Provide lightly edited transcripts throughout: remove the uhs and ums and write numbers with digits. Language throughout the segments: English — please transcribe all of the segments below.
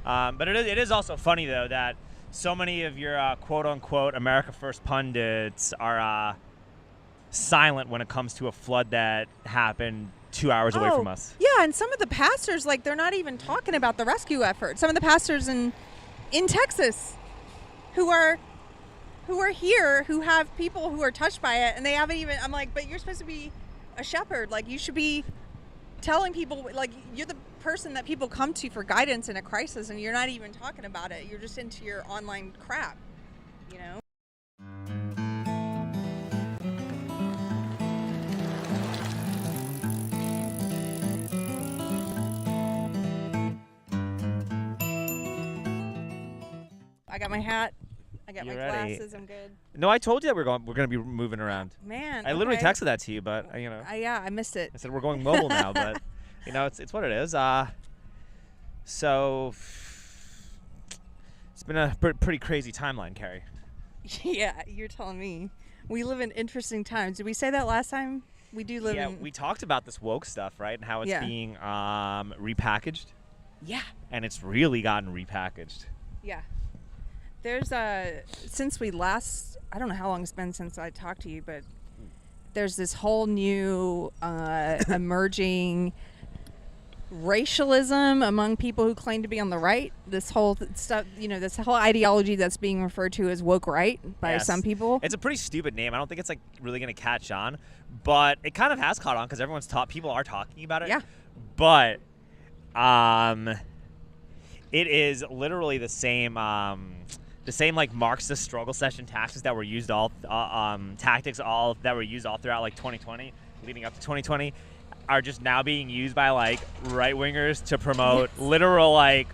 But it is also funny, though, that so many of your quote-unquote America First pundits are silent when it comes to a flood that happened 2 hours away from us. Yeah, and some of the pastors, like, they're not even talking about the rescue effort. Some of the pastors in Texas who are here, who have people who are touched by it, and they haven't even, I'm like, but you're supposed to be a shepherd. Like, you should be telling people, like, you're the person that people come to for guidance in a crisis, and you're not even talking about it. You're just into your online crap, you know? I got my hat. I got my glasses. I'm good. No, I told you that we're going to be moving around. Man, I literally texted that to you, but yeah, I missed it. I said we're going mobile now, but it's what it is. So it's been a pretty crazy timeline, Keri. Yeah, you're telling me. We live in interesting times. Did we say that last time? We do live in. Yeah, we talked about this woke stuff, right? And how it's being repackaged. Yeah. And it's really gotten repackaged. Yeah. There's since we last, I don't know how long it's been since I talked to you, but there's this whole new emerging racialism among people who claim to be on the right. This whole stuff, this whole ideology that's being referred to as woke right by some people. It's a pretty stupid name. I don't think it's like really going to catch on, but it kind of has caught on because people are talking about it. Yeah. But it is literally the same like Marxist struggle session tactics that were used all throughout like 2020, leading up to 2020, are just now being used by like right wingers to promote literal like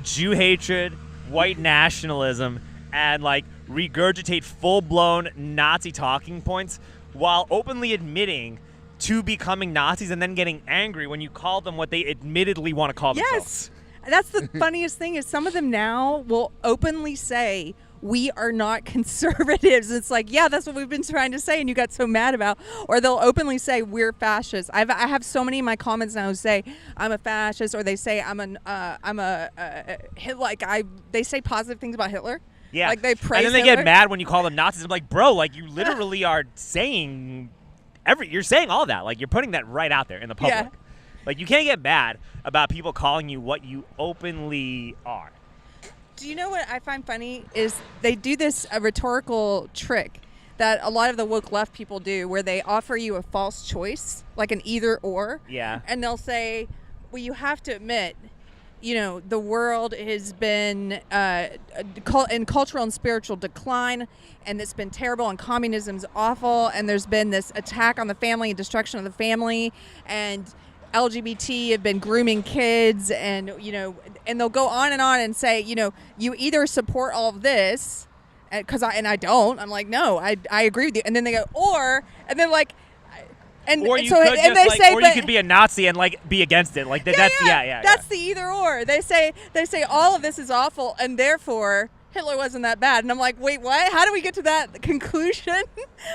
Jew hatred, white nationalism, and like regurgitate full-blown Nazi talking points while openly admitting to becoming Nazis and then getting angry when you call them what they admittedly want to call themselves. That's the funniest thing is some of them now will openly say, we are not conservatives. It's like, yeah, that's what we've been trying to say and you got so mad about. Or they'll openly say, we're fascists. I have so many in my comments now who say, I'm a fascist, or they say, they say positive things about Hitler. Yeah. Like they praise And then they Hitler. get mad when you call them Nazis. I'm like, bro, like you literally are saying you're saying all that. Like you're putting that right out there in the public. Yeah. Like you can't get mad about people calling you what you openly are. Do you know what I find funny is they do this rhetorical trick that a lot of the woke left people do where they offer you a false choice, like an either or. Yeah. And they'll say, well, you have to admit, the world has been in cultural and spiritual decline, and it's been terrible, and communism's awful, and there's been this attack on the family and destruction of the family, and LGBT have been grooming kids, and and they'll go on and say, you either support all of this, because I don't. I'm like, no, I agree with you. And then they go, and then like, or you could be a Nazi and like be against it. Like that's the either or. They say all of this is awful, and therefore Hitler wasn't that bad. And I'm like, wait, what? How do we get to that conclusion?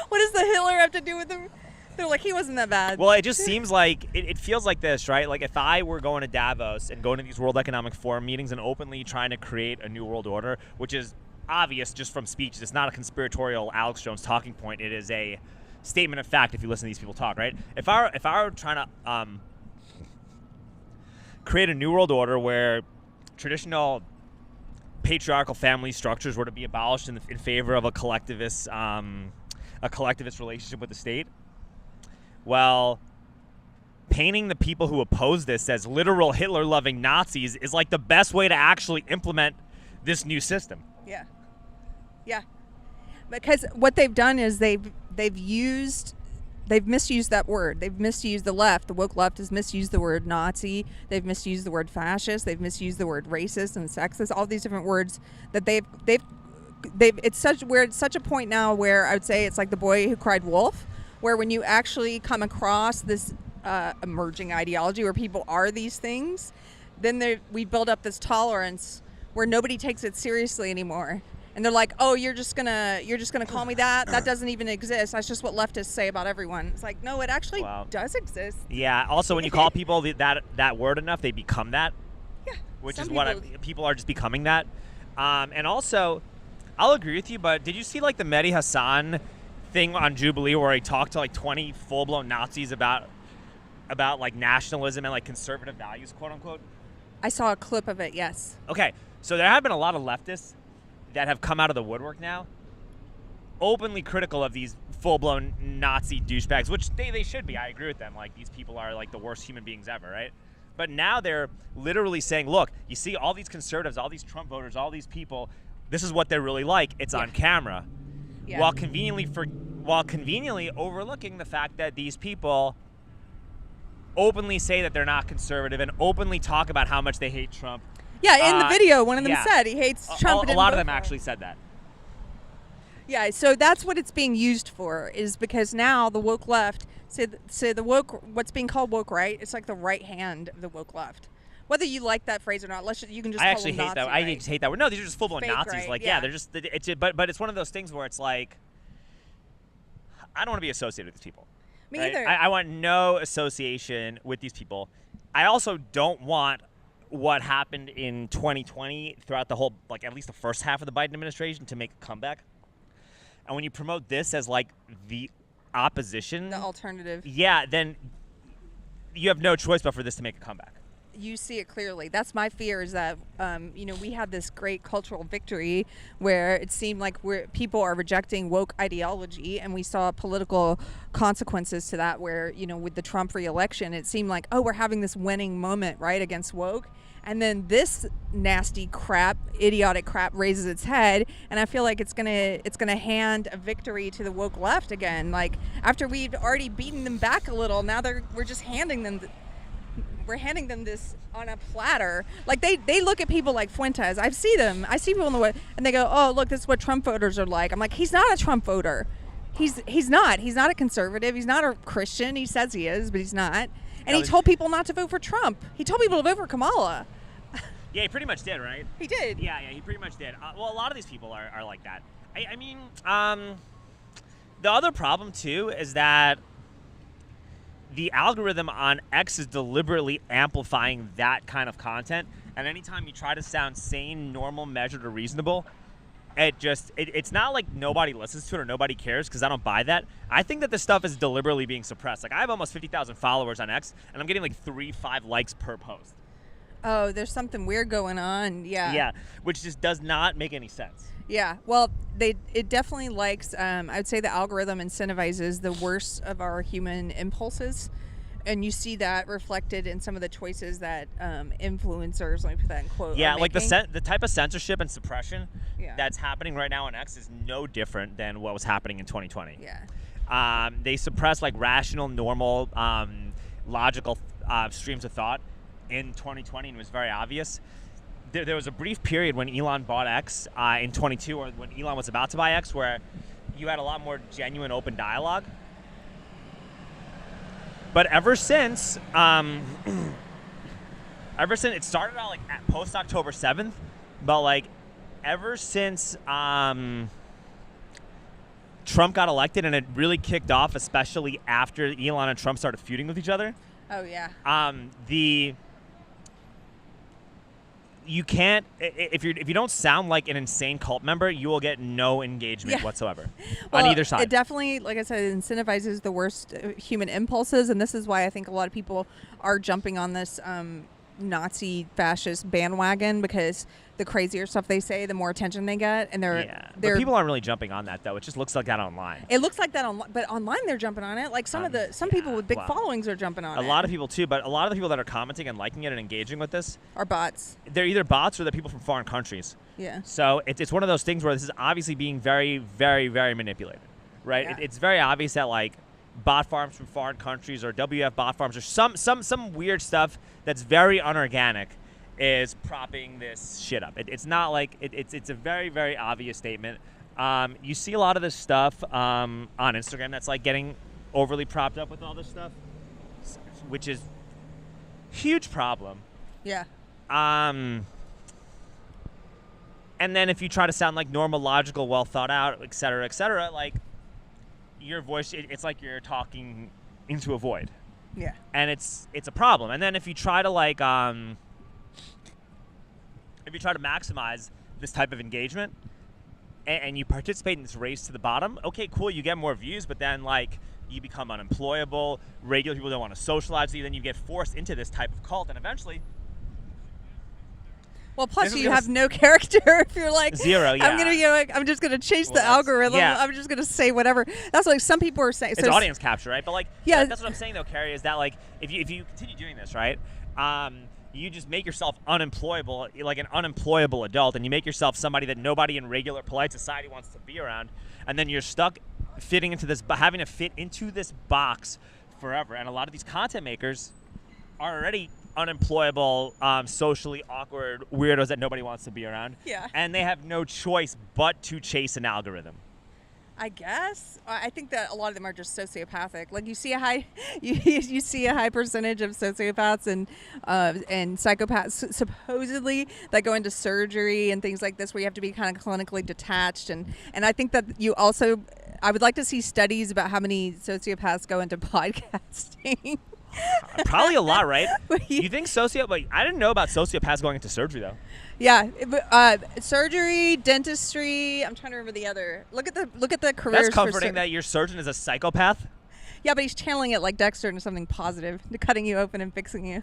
What does the Hitler have to do with them? They're like, he wasn't that bad. Well, it just seems like, it feels like this, right? Like if I were going to Davos and going to these World Economic Forum meetings and openly trying to create a new world order, which is obvious just from speeches. It's not a conspiratorial Alex Jones talking point. It is a statement of fact if you listen to these people talk, right? If I were trying to create a new world order where traditional patriarchal family structures were to be abolished in favor of a collectivist relationship with the state, well, painting the people who oppose this as literal Hitler-loving Nazis is like the best way to actually implement this new system. Yeah. Yeah. Because what they've done is they've misused that word. They've misused the left. The woke left has misused the word Nazi. They've misused the word fascist. They've misused the word racist and sexist. All these different words that it's such a point now where I would say it's like the boy who cried wolf, where when you actually come across this emerging ideology where people are these things, then we build up this tolerance where nobody takes it seriously anymore. And they're like, oh, you're just gonna call me that? That doesn't even exist. That's just what leftists say about everyone. It's like, no, it actually does exist. Yeah. Also, when you call people that word enough, they become that. Yeah. Which Some is what people are just becoming that. And also, I'll agree with you, but did you see like the Mehdi Hassan thing on Jubilee where he talked to like 20 full-blown Nazis about like nationalism and like conservative values, quote unquote? I saw a clip of it, yes. Okay, so there have been a lot of leftists that have come out of the woodwork now, openly critical of these full-blown Nazi douchebags, which they should be. I agree with them. Like, these people are like the worst human beings ever, right? But now they're literally saying, look, you see all these conservatives, all these Trump voters, all these people, this is what they're really like. It's on camera. Yeah. While conveniently overlooking the fact that these people openly say that they're not conservative and openly talk about how much they hate Trump. Yeah, in the video, one of them yeah. said he hates Trump. A lot of them actually said that. Yeah, so that's what it's being used for, is because now the woke left, say the woke, what's being called woke right, it's like the right hand of the woke left. Whether you like that phrase or not, you can just. I call actually them hate Nazi, that. right? I just hate that word. No, these are just full-blown Fake Nazis. right, Like, yeah, they're just. But it's one of those things where it's like, I don't want to be associated with these people. Me right? either. I want no association with these people. I also don't want what happened in 2020 throughout the whole, like at least the first half of the Biden administration, to make a comeback. And when you promote this as like the opposition, the alternative, yeah, then you have no choice but for this to make a comeback. You see it clearly. That's my fear, is that we had this great cultural victory where it seemed like people are rejecting woke ideology, and we saw political consequences to that where, with the Trump re-election, it seemed like, oh, we're having this winning moment, right, against woke. And then this nasty crap, idiotic crap raises its head, and I feel like it's gonna hand a victory to the woke left again. Like, after we've already beaten them back a little, now we're just handing them this on a platter. Like, they look at people like Fuentes. I see people in the way, and they go, oh, look, this is what Trump voters are like. I'm like, he's not a Trump voter. He's not a conservative. He's not a Christian. He says he is, but he's not. And he told people not to vote for Trump. He told people to vote for Kamala. Yeah, he pretty much did, right? He did. Yeah, he pretty much did. Well, a lot of these people are like that. I mean, the other problem, too, is that the algorithm on X is deliberately amplifying that kind of content. And anytime you try to sound sane, normal, measured, or reasonable, it's not like nobody listens to it or nobody cares, because I don't buy that. I think that this stuff is deliberately being suppressed. Like, I have almost 50,000 followers on X, and I'm getting like 3-5 likes per post. Oh, there's something weird going on. Yeah. Yeah, which just does not make any sense. Yeah, well, it definitely likes, I would say the algorithm incentivizes the worst of our human impulses. And you see that reflected in some of the choices that influencers, let me put that in quote, yeah, are like making. the type of censorship and suppression Yeah. that's happening right now on X is no different than what was happening in 2020. Yeah. They suppress like rational, normal, logical streams of thought in 2020, and it was very obvious. There was a brief period when Elon bought X in 22, or when Elon was about to buy X, where you had a lot more genuine, open dialogue. But ever since it started out like at post October 7th, but like ever since Trump got elected, and it really kicked off, especially after Elon and Trump started feuding with each other. Oh, yeah. You can't, if you don't sound like an insane cult member, you will get no engagement whatsoever on either side. It definitely, like I said, incentivizes the worst human impulses, and this is why I think a lot of people are jumping on this Nazi fascist bandwagon, because the crazier stuff they say, the more attention they get, and but people aren't really jumping on that, though. It just looks like that online. It looks like that online, but online they're jumping on it. Like some people with big followings are jumping on it. A lot of people too, but a lot of the people that are commenting and liking it and engaging with this are bots. They're either bots or they're people from foreign countries. Yeah. So it's one of those things where this is obviously being very, very, very manipulated, right? Yeah. It's very obvious that like bot farms from foreign countries, or WF bot farms, or some weird stuff that's very unorganic is propping this shit up. It's not like it's a very, very obvious statement. You see a lot of this stuff on Instagram that's like getting overly propped up with all this stuff, which is huge problem. Yeah. And then if you try to sound like normal, logical, well thought out, et cetera, like your voice, it's like you're talking into a void. Yeah. And it's a problem. And then if you try to like if you try to maximize this type of engagement and you participate in this race to the bottom, okay, cool, you get more views, but then like you become unemployable, regular people don't want to socialize with you, then you get forced into this type of cult, and eventually well, plus you have no character if you're like zero. Yeah, I'm just gonna chase the algorithm. Yeah. I'm just gonna say whatever. That's like some people are saying. It's audience capture, right? But like, yeah, that's what I'm saying though, Keri, is that like if you continue doing this, right? You just make yourself unemployable, like an unemployable adult, and you make yourself somebody that nobody in regular polite society wants to be around, and then you're stuck fitting into this, having to fit into this box forever. And a lot of these content makers are already unemployable, socially awkward weirdos that nobody wants to be around. Yeah. And they have no choice but to chase an algorithm. I guess I think that a lot of them are just sociopathic. Like you see a high, you see a high percentage of sociopaths and psychopaths supposedly that go into surgery and things like this, where you have to be kind of clinically detached. And I think that you also, I would like to see studies about how many sociopaths go into podcasting. Probably a lot, right? You think Like, I didn't know about sociopaths going into surgery though. Yeah, surgery, dentistry. I'm trying to remember the other. Look at the careers. That's comforting that your surgeon is a psychopath. Yeah, but he's channeling it like Dexter into something positive, to cutting you open and fixing you.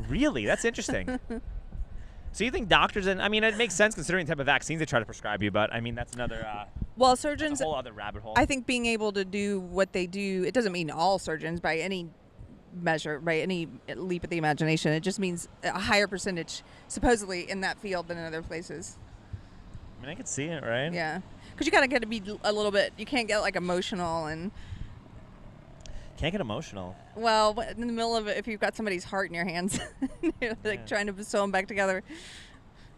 Really? That's interesting. So you think doctors, and I mean, it makes sense considering the type of vaccines they try to prescribe you, but I mean, that's another well, surgeons, a whole other rabbit hole. I think being able to do what they do, it doesn't mean all surgeons by any measure, by any leap of the imagination. It just means a higher percentage supposedly in that field than in other places. I mean, I could see it, right? Yeah, because you gotta get to be a little bit, you can't get like emotional and can't get emotional. Well, in the middle of it, if you've got somebody's heart in your hands, you're like trying to sew them back together.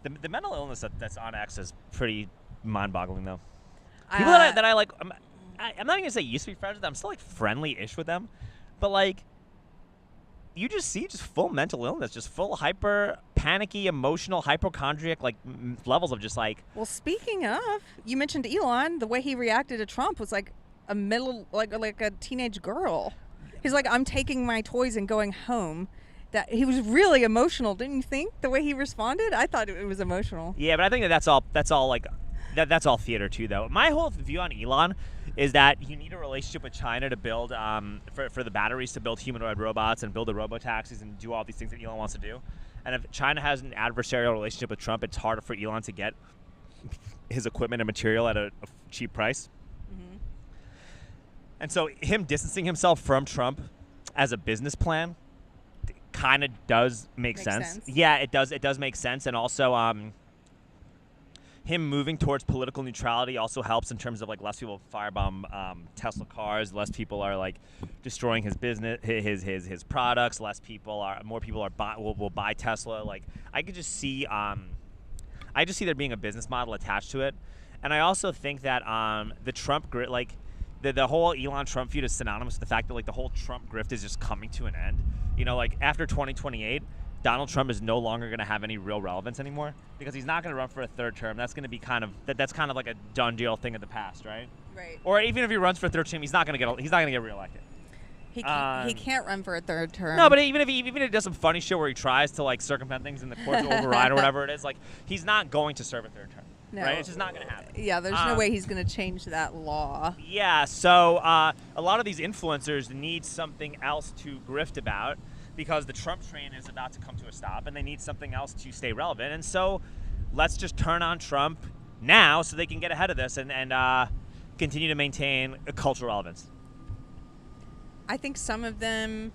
The mental illness that's on X is pretty mind-boggling, though. People that I like, I'm not even gonna say used to be friends with them. I'm still like friendly-ish with them, but like, you just see just full mental illness, just full hyper panicky, emotional, hypochondriac like levels of just like. Well, speaking of, you mentioned Elon. The way he reacted to Trump was like a middle, like a teenage girl. He's like, I'm taking my toys and going home. That he was really emotional, didn't you think? The way he responded, I thought it was emotional. Yeah, but I think that's all like that's all theater too, though. My whole view on Elon is that you need a relationship with China to build for the batteries to build humanoid robots and build the robo-taxis and do all these things that Elon wants to do. And if China has an adversarial relationship with Trump, it's harder for Elon to get his equipment and material at a cheap price. Mm-hmm. And so him distancing himself from Trump as a business plan kind of does make sense. Yeah, it does. It does make sense. And also him moving towards political neutrality also helps in terms of like less people firebomb Tesla cars, less people are like destroying his business, his products, more people will buy Tesla. Like I just see there being a business model attached to it, and I also think that the Trump like the whole Elon Trump feud is synonymous with the fact that like the whole Trump grift is just coming to an end. You know, like after 2028. Donald Trump is no longer going to have any real relevance anymore because he's not going to run for a third term. That's going to be that's kind of like a done deal thing of the past, right? Right. Or even if he runs for a third term, he's not going to get reelected. He can't run for a third term. No, but even if he does some funny shit where he tries to like circumvent things in the courts override or whatever it is, like he's not going to serve a third term. No. Right? It's just not going to happen. Yeah, there's no way he's going to change that law. Yeah, so a lot of these influencers need something else to grift about, because the Trump train is about to come to a stop and they need something else to stay relevant. And so let's just turn on Trump now so they can get ahead of this and continue to maintain a cultural relevance. I think some of them,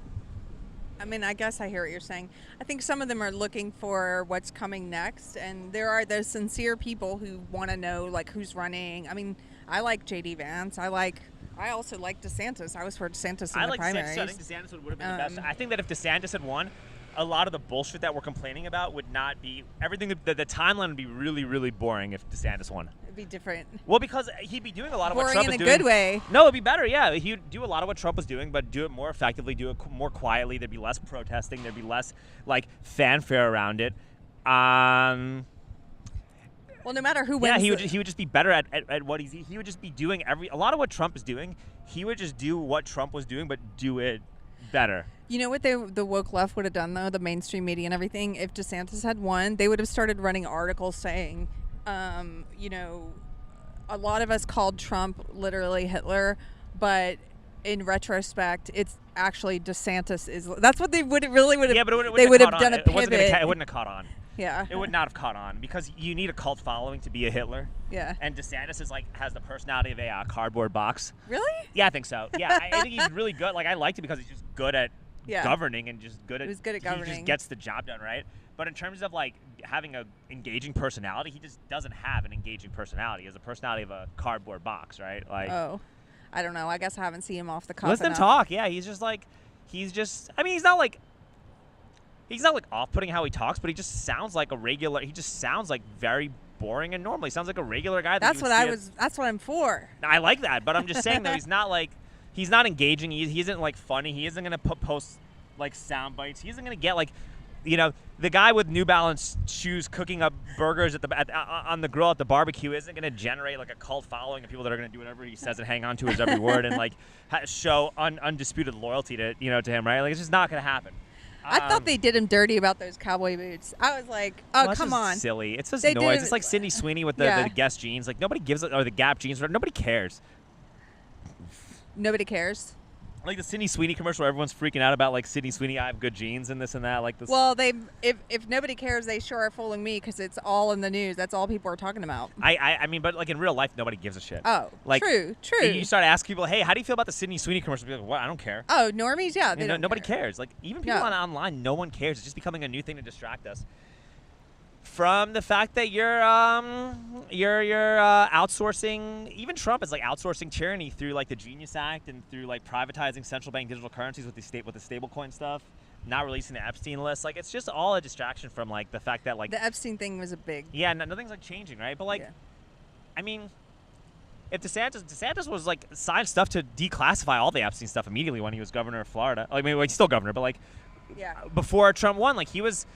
I mean, I guess I hear what you're saying. I think some of them are looking for what's coming next. And there are those sincere people who want to know, like, who's running. I mean, I like J.D. Vance. I also like DeSantis. I was for DeSantis in the primaries. I think DeSantis would have been the best. I think that if DeSantis had won, a lot of the bullshit that we're complaining about would not be everything. The timeline would be really, really boring if DeSantis won. It'd be different. Well, because he'd be doing a lot of what Trump is doing. Boring in a good way. No, it'd be better. Yeah, he'd do a lot of what Trump was doing, but do it more effectively, do it more quietly. There'd be less protesting. There'd be less like fanfare around it. Well, no matter who wins. Yeah, he would just be better at what he would just be doing a lot of what Trump is doing. He would just do what Trump was doing, but do it better. You know what the woke left would have done, though, the mainstream media and everything? If DeSantis had won, they would have started running articles saying, you know, a lot of us called Trump literally Hitler, but in retrospect, it's actually DeSantis is. That's what they would have. Yeah, but they would have done a pivot. It wouldn't have caught on. Yeah. It would not have caught on because you need a cult following to be a Hitler. Yeah. And DeSantis is has the personality of a cardboard box. Really? Yeah, I think so. Yeah, I think he's really good. Like, I liked it because he's just good at governing and just good at. He was good at governing. He just gets the job done, right? But in terms of like having a engaging personality, he just doesn't have an engaging personality. He has a personality of a cardboard box, right? Like. Oh, I don't know. I guess I haven't seen him off the cuff. Listen him talk. Yeah, he's just. I mean, he's not like off-putting how he talks, but he just sounds like a regular. He just sounds like very boring and normal. He sounds like a regular guy. That's what That's what I'm for. I like that, but I'm just saying though, he's not engaging. He isn't like funny. He isn't gonna post like sound bites. He isn't gonna get like, you know, the guy with New Balance shoes cooking up burgers on the grill at the barbecue isn't gonna generate like a cult following of people that are gonna do whatever he says and hang on to his every word and like show undisputed loyalty to him, right? Like, it's just not gonna happen. I thought they did him dirty about those cowboy boots. I was like, oh, come on. Silly. It's just noise. It's like Sydney Sweeney with the Guess jeans. Like, nobody gives it, or the Gap jeans. Nobody cares. Nobody cares? Like the Sydney Sweeney commercial where everyone's freaking out about, like, Sydney Sweeney, I have good jeans and this and that. Like this. Well, if nobody cares, they sure are fooling me because it's all in the news. That's all people are talking about. I mean, but like in real life, nobody gives a shit. Oh, like, true. You start asking people, hey, how do you feel about the Sydney Sweeney commercial? People are like, what? I don't care. Oh, normies? Yeah. Nobody cares. Like, even people online, no one cares. It's just becoming a new thing to distract us from the fact that you're outsourcing. Even Trump is like outsourcing tyranny through like the Genius Act and through like privatizing central bank digital currencies with the stablecoin stuff, not releasing the Epstein list. Like, it's just all a distraction from like the fact that like the Epstein thing was a big. Yeah, nothing's like changing, right? But like, I mean, if DeSantis was like signed stuff to declassify all the Epstein stuff immediately when he was governor of Florida. Like, I mean, he's still governor, but like, before Trump won, like he was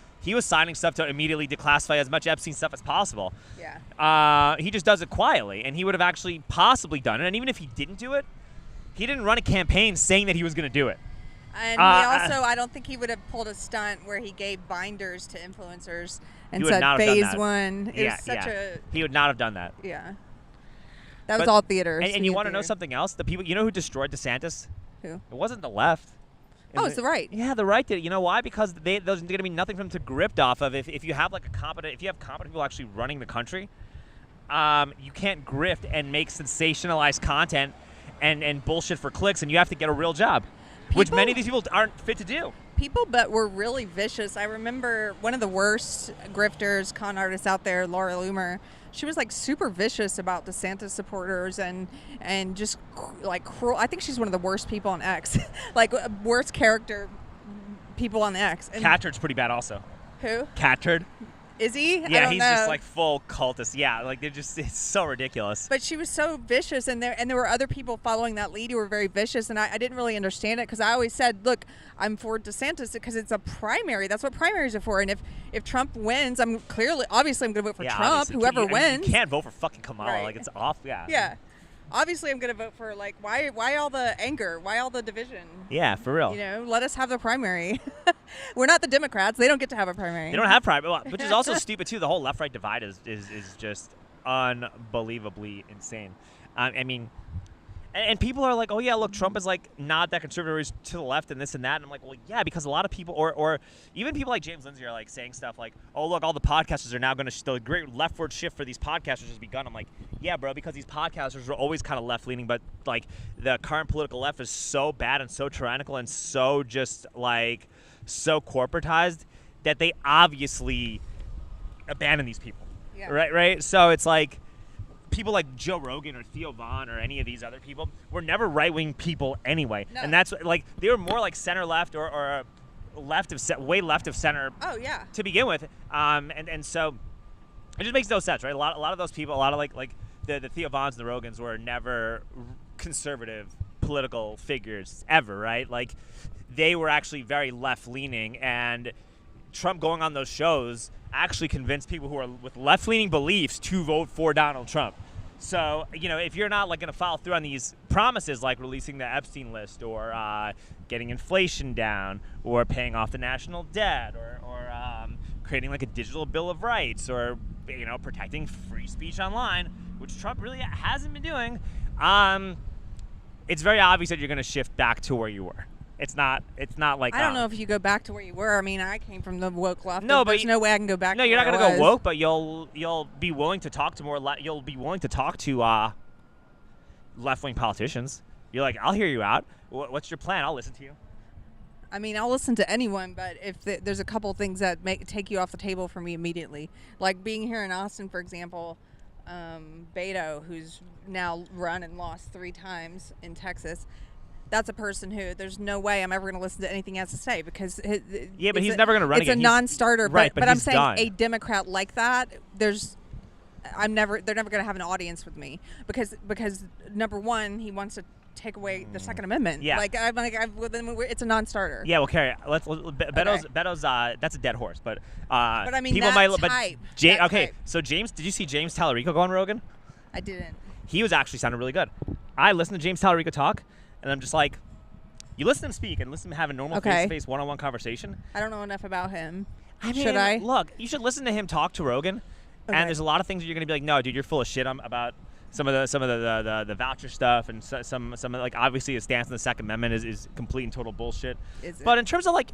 signing stuff to immediately declassify as much Epstein stuff as possible. Yeah. He just does it quietly, and he would have actually possibly done it. And even if he didn't do it, he didn't run a campaign saying that he was going to do it. And he also, I don't think he would have pulled a stunt where he gave binders to influencers and said phase one. He would not have done that. Yeah. That was all theater. And you want to know something else? The people, you know who destroyed DeSantis? Who? It wasn't the left. It's the right. Yeah, the right did it. You know why? Because there's going to be nothing for them to grip off of. If you have competent people actually running the country, you can't grift and make sensationalized content and bullshit for clicks, and you have to get a real job, which many of these people aren't fit to do. People were really vicious. I remember one of the worst grifters, con artists out there, Laura Loomer. She was like super vicious about DeSantis supporters and just like cruel. I think she's one of the worst people on X, like worst character people on X. And Cattur's pretty bad also. Who? Cattur. Is he? Yeah, he's just like full cultist. Yeah, like it's so ridiculous. But she was so vicious, and there were other people following that lead who were very vicious, and I didn't really understand it because I always said, look, I'm for DeSantis because it's a primary. That's what primaries are for. And if Trump wins, obviously I'm going to vote for Trump. Whoever wins. You can't vote for fucking Kamala. Right. Like, it's off. Yeah. Yeah. Obviously, I'm going to vote for, like, why all the anger? Why all the division? Yeah, for real. You know, let us have the primary. We're not the Democrats. They don't get to have a primary. They don't have primary, which is also stupid, too. The whole left-right divide is just unbelievably insane. I mean, and people are like, oh, yeah, look, Trump is, like, not that conservative. He's to the left and this and that. And I'm like, well, yeah, because a lot of people, or even people like James Lindsay are, like, saying stuff like, oh, look, all the podcasters are now going to, the great leftward shift for these podcasters has begun. I'm like, yeah, bro, because these podcasters were always kind of left-leaning, but, like, the current political left is so bad and so tyrannical and so just, like, so corporatized that they obviously abandon these people. Yeah. Right? So it's like, people like Joe Rogan or Theo Vaughn or any of these other people were never right-wing people anyway. No. And that's like, they were more like center-left or way left of center. Oh, yeah. To begin with. And so it just makes no sense, right? A lot of those people, a lot of like the Theo Vaughns and the Rogans were never conservative political figures ever, right? Like, they were actually very left-leaning, and Trump going on those shows actually convinced people who are with left-leaning beliefs to vote for Donald Trump. So, if you're not like going to follow through on these promises, like releasing the Epstein list, or getting inflation down, or paying off the national debt, or creating like a digital bill of rights, or protecting free speech online, which Trump really hasn't been doing, it's very obvious that you're going to shift back to where you were. It's not like I don't know if you go back to where you were. I mean, I came from the woke left. No, but there's no way I can go back. No, to you're not where gonna I go was. woke, but you'll be willing to talk to you'll be willing to talk to left-wing politicians. You're like, I'll hear you out. What's your plan? I'll listen to you. I mean, I'll listen to anyone, but if there's a couple things that take you off the table for me immediately, like being here in Austin, for example, Beto, who's now run and lost 3 times in Texas. That's a person who there's no way I'm ever going to listen to anything he has to say because but he's never going to run again. again. It's a non-starter, right? But I'm saying done. A Democrat like that, they're never going to have an audience with me because number one, he wants to take away the Second Amendment. Yeah. It's a non-starter. Yeah, well, Keri, Beto's that's a dead horse, but I mean, people that type. Okay, so James, did you see James Tallarico go on Rogan? I didn't. He was actually sounding really good. I listened to James Tallarico talk, and I'm just like, you listen to him speak and listen to him have a normal face-to-face, one-on-one conversation. I don't know enough about him. Should I? Look, you should listen to him talk to Rogan, and there's a lot of things that you're gonna be like, no, dude, you're full of shit about some of the voucher stuff, and some like obviously his stance on the Second Amendment is complete and total bullshit. But in terms of like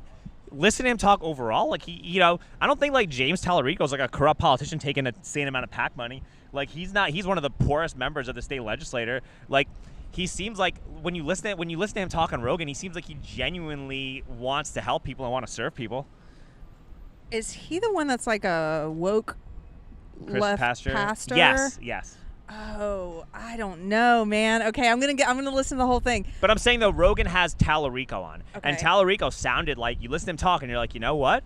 listening to him talk overall, like I don't think like James Tallarico is like a corrupt politician taking a insane amount of PAC money. Like he's not. He's one of the poorest members of the state legislature. Like he seems like when you listen to him talk on Rogan, he seems like he genuinely wants to help people and want to serve people. Is he the one that's like a woke left pastor? Yes. Oh, I don't know, man. Okay, I'm gonna listen to the whole thing. But I'm saying though, Rogan has Tallarico on, and Tallarico sounded like you listen to him talk, and you're like, you know what?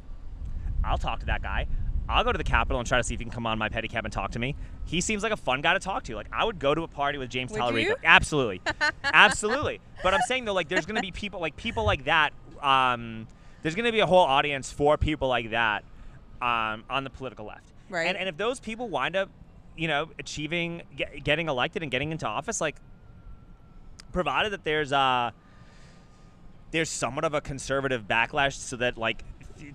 I'll talk to that guy. I'll go to the Capitol and try to see if he can come on my Pedicab and talk to me. He seems like a fun guy to talk to. Like I would go to a party with James Tallarico. You? Absolutely, absolutely. But I'm saying though, like there's gonna be people like that. There's gonna be a whole audience for people like that on the political left. Right. And if those people wind up, achieving, getting elected and getting into office, like provided that there's somewhat of a conservative backlash, so that like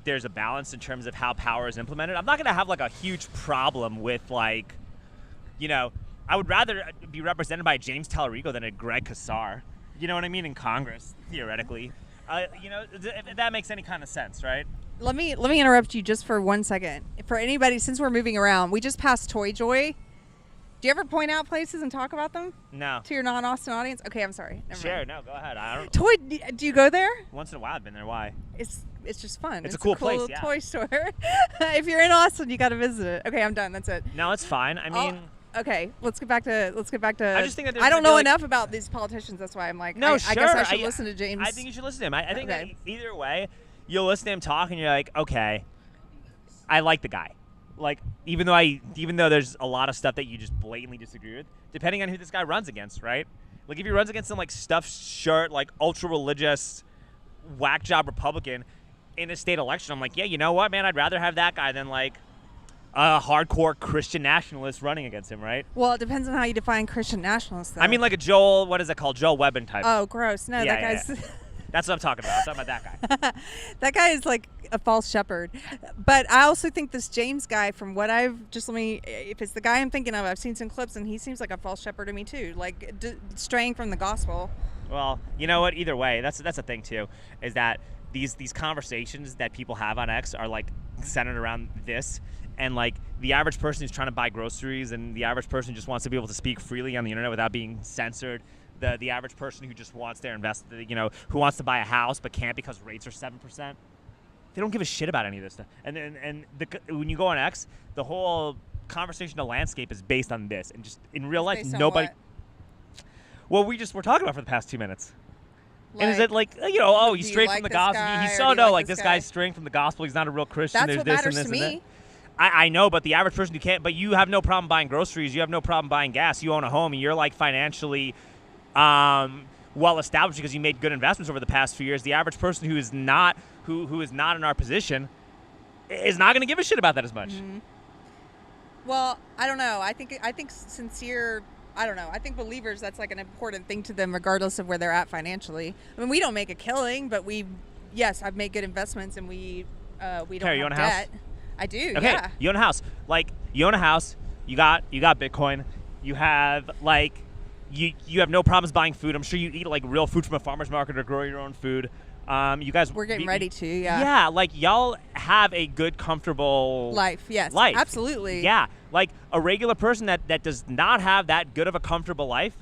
there's a balance in terms of how power is implemented. I'm not going to have like a huge problem with like, I would rather be represented by James Tallarico than a Greg Casar. You know what I mean? In Congress, theoretically. If that makes any kind of sense, right? Let me interrupt you just for 1 second. For anybody, since we're moving around, we just passed Toy Joy. Do you ever point out places and talk about them? No. To your non-Austin audience? Okay, I'm sorry. Never mind. No, go ahead. I don't. Toy, do you go there? Once in a while, I've been there. Why? It's just fun. It's a cool place, yeah. Toy store. If you're in Austin, you got to visit it. Okay, I'm done. That's it. No, it's fine. I mean. Okay, let's get back to. I just think that I don't know enough about these politicians. That's why I'm like. No, I guess I should listen to James. I think you should listen to him. I think that either way, you'll listen to him talk, and you're like, okay, I like the guy. Like, even though there's a lot of stuff that you just blatantly disagree with, depending on who this guy runs against, right? Like, if he runs against some like stuffed shirt, like ultra religious, whack job Republican in a state election, I'm like, yeah, you know what, man? I'd rather have that guy than like a hardcore Christian nationalist running against him, right? Well, it depends on how you define Christian nationalist, though. I mean, like a Joel, what is it called? Joel Webbin type. Oh, gross. No, that guy's... Yeah. That's what I'm talking about. I'm talking about that guy. That guy is like a false shepherd. But I also think this James guy, from what if it's the guy I'm thinking of, I've seen some clips, and he seems like a false shepherd to me, too. Like, straying from the gospel. Well, you know what? Either way, that's the thing, too, is that these conversations that people have on X are, like, centered around this. And like the average person who's trying to buy groceries, and the average person who just wants to be able to speak freely on the internet without being censored, the average person who just wants their who wants to buy a house but can't because rates are 7%, they don't give a shit about any of this stuff. And when you go on X, the whole conversational landscape is based on this, and just in real life, nobody. Well, we're talking about for the past 2 minutes. Like, and is it like, he's straight from the gospel? He's so like this guy's straying from the gospel. He's not a real Christian. That's what matters to me. I know, but the average person who can't, but you have no problem buying groceries. You have no problem buying gas. You own a home, and you're like financially well established because you made good investments over the past few years. The average person who is not in our position is not going to give a shit about that as much. Mm-hmm. Well, I don't know. I think sincere I don't know. I think believers, that's like an important thing to them, regardless of where they're at financially. I mean, we don't make a killing, but yes, I've made good investments, and we don't Keri, you have own a debt. house? I do. Okay, Yeah. you own a house. Like, you own a house. You got Bitcoin. You have like, you have no problems buying food. I'm sure you eat like real food from a farmer's market or grow your own food. You guys, We're getting ready to. Yeah. Yeah, like y'all have a good, comfortable Life. Yes. life. Absolutely. Yeah, like a regular person that does not have that good of a comfortable life,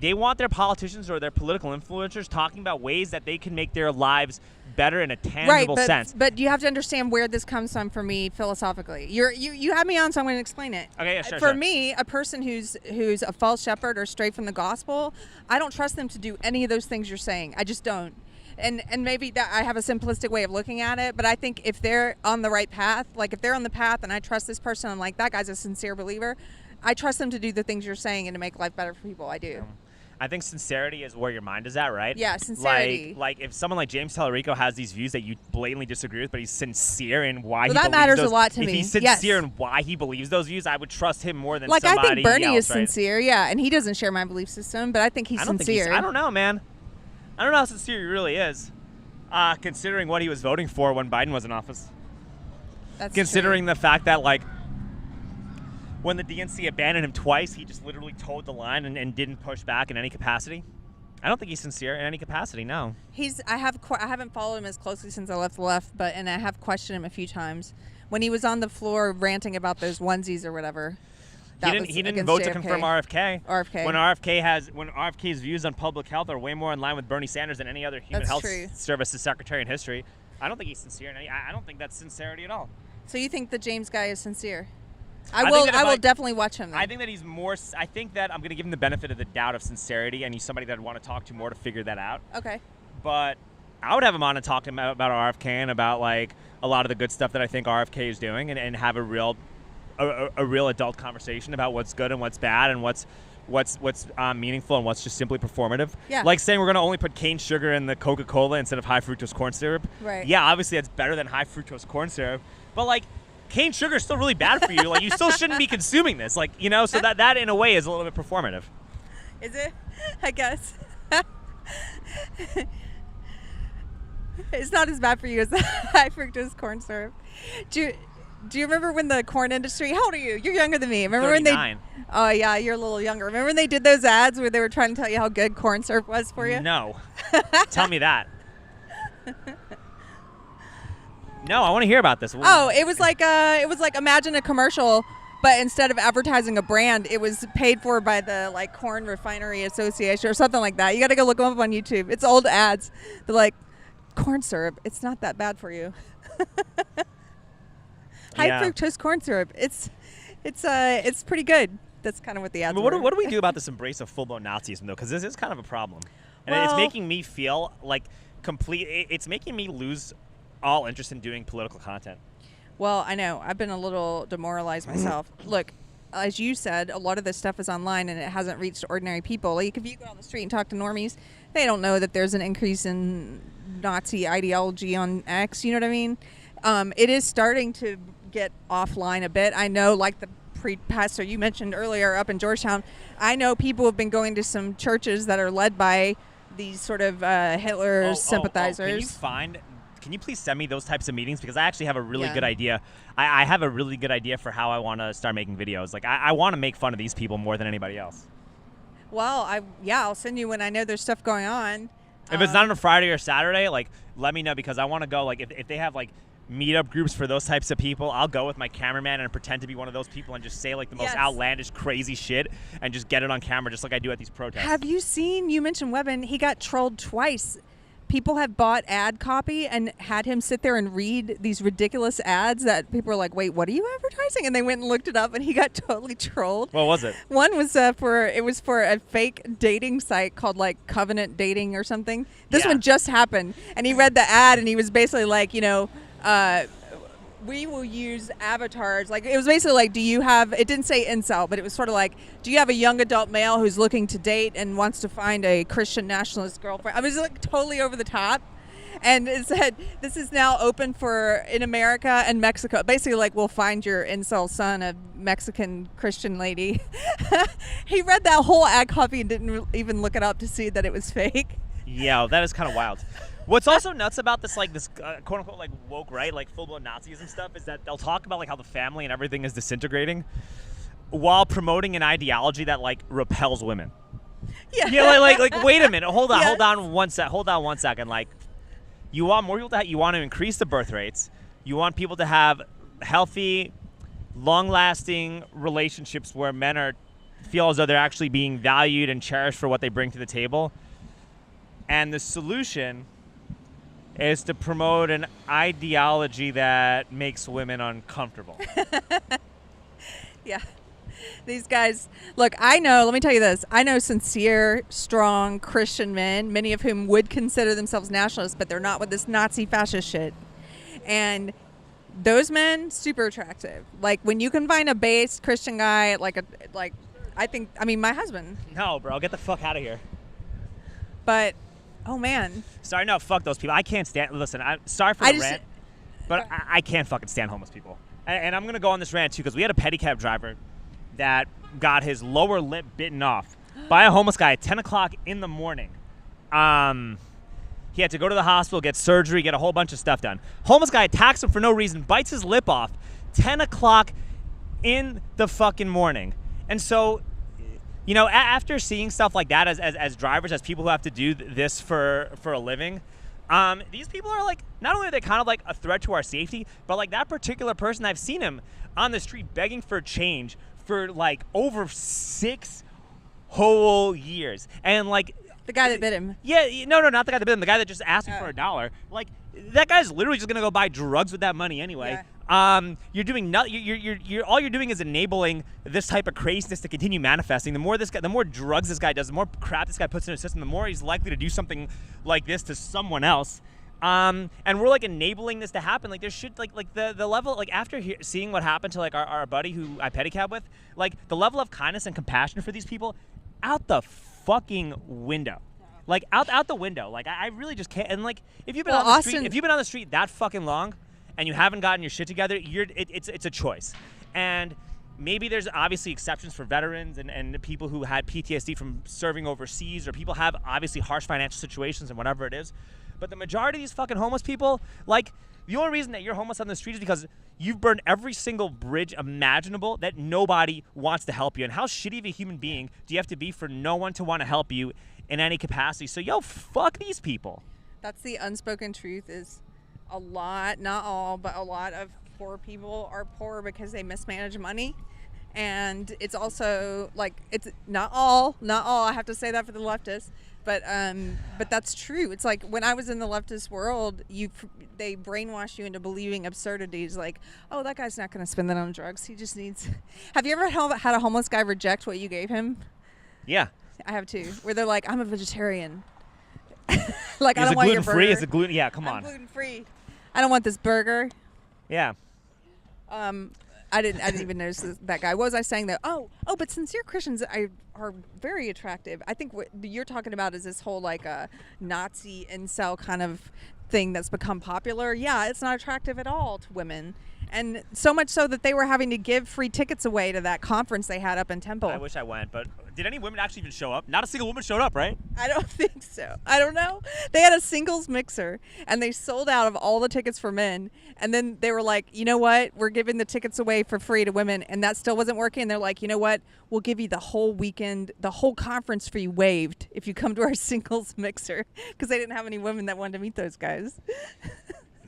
they want their politicians or their political influencers talking about ways that they can make their lives better in a tangible sense. But you have to understand where this comes from for me philosophically. You have me on, so I'm going to explain it. Okay, yeah, sure. For me, a person who's a false shepherd or strayed from the gospel, I don't trust them to do any of those things you're saying. I just don't. And maybe that I have a simplistic way of looking at it, but I think if they're on the right path, like if they're on the path and I trust this person, I'm like, that guy's a sincere believer, I trust them to do the things you're saying and to make life better for people. I do. I think sincerity is where your mind is at, right? Yeah, sincerity. Like if someone like James Tallarico has these views that you blatantly disagree with, but he's sincere in why he that believes matters those, a lot to if me. he's sincere in why he believes those views, I would trust him more than like somebody I think Bernie else, is right? sincere, yeah, and he doesn't share my belief system, but I think he's sincere. I don't know, man. I don't know how sincere he really is, considering what he was voting for when Biden was in office. That's considering true. the fact that like when the DNC abandoned him twice, he just literally towed the line and didn't push back in any capacity. I don't think he's sincere in any capacity. No. I haven't followed him as closely since I left the left, and I have questioned him a few times when he was on the floor ranting about those onesies or whatever. He didn't vote to confirm RFK. RFK. When RFK's views on public health are way more in line with Bernie Sanders than any other human That's health true. services secretary in history, I don't think he's sincere. I don't think that's sincerity at all. So you think the James guy is sincere? I I will definitely watch him then. I think that he's more. I think that I'm going to give him the benefit of the doubt of sincerity, and he's somebody that I'd want to talk to more to figure that out. Okay. But I would have him on and talk to him about RFK and about like a lot of the good stuff that I think RFK is doing, and have a real adult conversation about what's good and what's bad and what's meaningful and what's just simply performative. Yeah. Like saying we're going to only put cane sugar in the Coca-Cola instead of high fructose corn syrup. Right. Yeah, obviously that's better than high fructose corn syrup, but like cane sugar is still really bad for you. Like you still shouldn't be consuming this. Like, you know, so that in a way is a little bit performative. Is it? I guess. It's not as bad for you as the high fructose corn syrup. Do you remember when the corn industry? How old are you? You're younger than me. Remember 39. when they? Oh yeah, you're a little younger. Remember when they did those ads where they were trying to tell you how good corn syrup was for you? No. Tell me that. No, I want to hear about this. Oh, it was like imagine a commercial, but instead of advertising a brand, it was paid for by the like Corn Refinery Association or something like that. You got to go look them up on YouTube. It's old ads. They're like, corn syrup. It's not that bad for you. High fructose corn syrup. It's pretty good. That's kind of what the ads were. What do we do about this embrace of full-blown Nazism, though? Because this is kind of a problem. And it's making me feel like it's making me lose all interest in doing political content. Well, I know. I've been a little demoralized myself. Look, as you said, a lot of this stuff is online and it hasn't reached ordinary people. Like if you go on the street and talk to normies, they don't know that there's an increase in Nazi ideology on X. You know what I mean? It is starting to get offline a bit. I know, like the pastor you mentioned earlier up in Georgetown, I know people have been going to some churches that are led by these sort of Hitler sympathizers. Can you please send me those types of meetings? Because I actually have a really good idea. I have a really good idea for how I want to start making videos. Like I want to make fun of these people more than anybody else. Well, I'll send you when I know there's stuff going on. If it's not on a Friday or Saturday, like let me know, because I want to go. Like if they have like meetup groups for those types of people, I'll go with my cameraman and pretend to be one of those people and just say like the most outlandish, crazy shit and just get it on camera, just like I do at these protests. Have you seen? You mentioned Webben. He got trolled twice. People have bought ad copy and had him sit there and read these ridiculous ads that people were like, wait, what are you advertising? And they went and looked it up and he got totally trolled. What was it? One was for a fake dating site called like Covenant Dating or something. This one just happened. And he read the ad and he was basically like, we will use avatars. Like, it was basically like, it didn't say incel, but it was sort of like, do you have a young adult male who's looking to date and wants to find a Christian nationalist girlfriend? I was like totally over the top. And it said, this is now open for in America and Mexico. Basically, like, we'll find your incel son, a Mexican Christian lady. He read that whole ad copy and didn't even look it up to see that it was fake. Yeah, that is kind of wild. What's also nuts about this, like, this quote unquote, like, woke right, like, full blown Nazis and stuff, is that they'll talk about, like, how the family and everything is disintegrating while promoting an ideology that, like, repels women. Yeah, like wait a minute, hold on one second. Like, you want more people you want to increase the birth rates. You want people to have healthy, long-lasting relationships where men feel as though they're actually being valued and cherished for what they bring to the table. And the solution is to promote an ideology that makes women uncomfortable. Yeah. These guys, look, let me tell you this. I know sincere, strong Christian men, many of whom would consider themselves nationalists, but they're not with this Nazi fascist shit. And those men, super attractive. Like, when you can find a base Christian guy, I mean, my husband. No, bro, get the fuck out of here. But, oh man. Sorry, no, fuck those people. I can't stand, listen, I'm sorry for the rant, but I can't fucking stand homeless people. And I'm going to go on this rant too, because we had a pedicab driver that got his lower lip bitten off by a homeless guy at 10 o'clock in the morning. He had to go to the hospital, get surgery, get a whole bunch of stuff done. Homeless guy attacks him for no reason, bites his lip off, 10 o'clock in the fucking morning. And so, you know, after seeing stuff like that as drivers, as people who have to do this for a living, these people are like, not only are they kind of like a threat to our safety, but like that particular person, I've seen him on the street begging for change for like over 6 whole years. And like the guy that bit him. Yeah, no, not the guy that bit him, the guy that just asked him for $1. Like, that guy's literally just gonna go buy drugs with that money anyway. Yeah. You're doing you're all you're doing is enabling this type of craziness to continue manifesting. The more drugs this guy does, the more crap this guy puts in his system, the more he's likely to do something like this to someone else. And we're like enabling this to happen. Like, there should like the level, like, after seeing what happened to like our buddy who I pedicab with, like, the level of kindness and compassion for these people, out the fucking window. Like, out the window. Like, I really just can't. And like, if you've been on the street that fucking long and you haven't gotten your shit together, it's a choice. And maybe there's obviously exceptions for veterans and people who had PTSD from serving overseas, or people have obviously harsh financial situations and whatever it is. But the majority of these fucking homeless people, like, the only reason that you're homeless on the street is because you've burned every single bridge imaginable that nobody wants to help you. And how shitty of a human being do you have to be for no one to want to help you in any capacity? So, yo, fuck these people. That's the unspoken truth, is a lot, not all, but a lot of poor people are poor because they mismanage money. And it's also, like, it's not all, I have to say that for the leftists. But that's true. It's like, when I was in the leftist world, they brainwash you into believing absurdities like, oh, that guy's not going to spend that on drugs. He just needs. Have you ever had a homeless guy reject what you gave him? Yeah. I have too. Where they're like, I'm a vegetarian. Like, I don't want your burger. Is it gluten? Yeah, come on. I'm gluten free. I don't want this burger. Yeah. I didn't even notice that guy. What was I saying though? Oh, but sincere Christians are very attractive. I think what you're talking about is this whole like Nazi incel kind of thing that's become popular. Yeah, it's not attractive at all to women. And so much so that they were having to give free tickets away to that conference they had up in Temple. I wish I went, but did any women actually even show up? Not a single woman showed up, right? I don't think so. I don't know. They had a singles mixer, and they sold out of all the tickets for men. And then they were like, you know what? We're giving the tickets away for free to women. And that still wasn't working. They're like, you know what? We'll give you the whole weekend, the whole conference for you waived if you come to our singles mixer. Because they didn't have any women that wanted to meet those guys.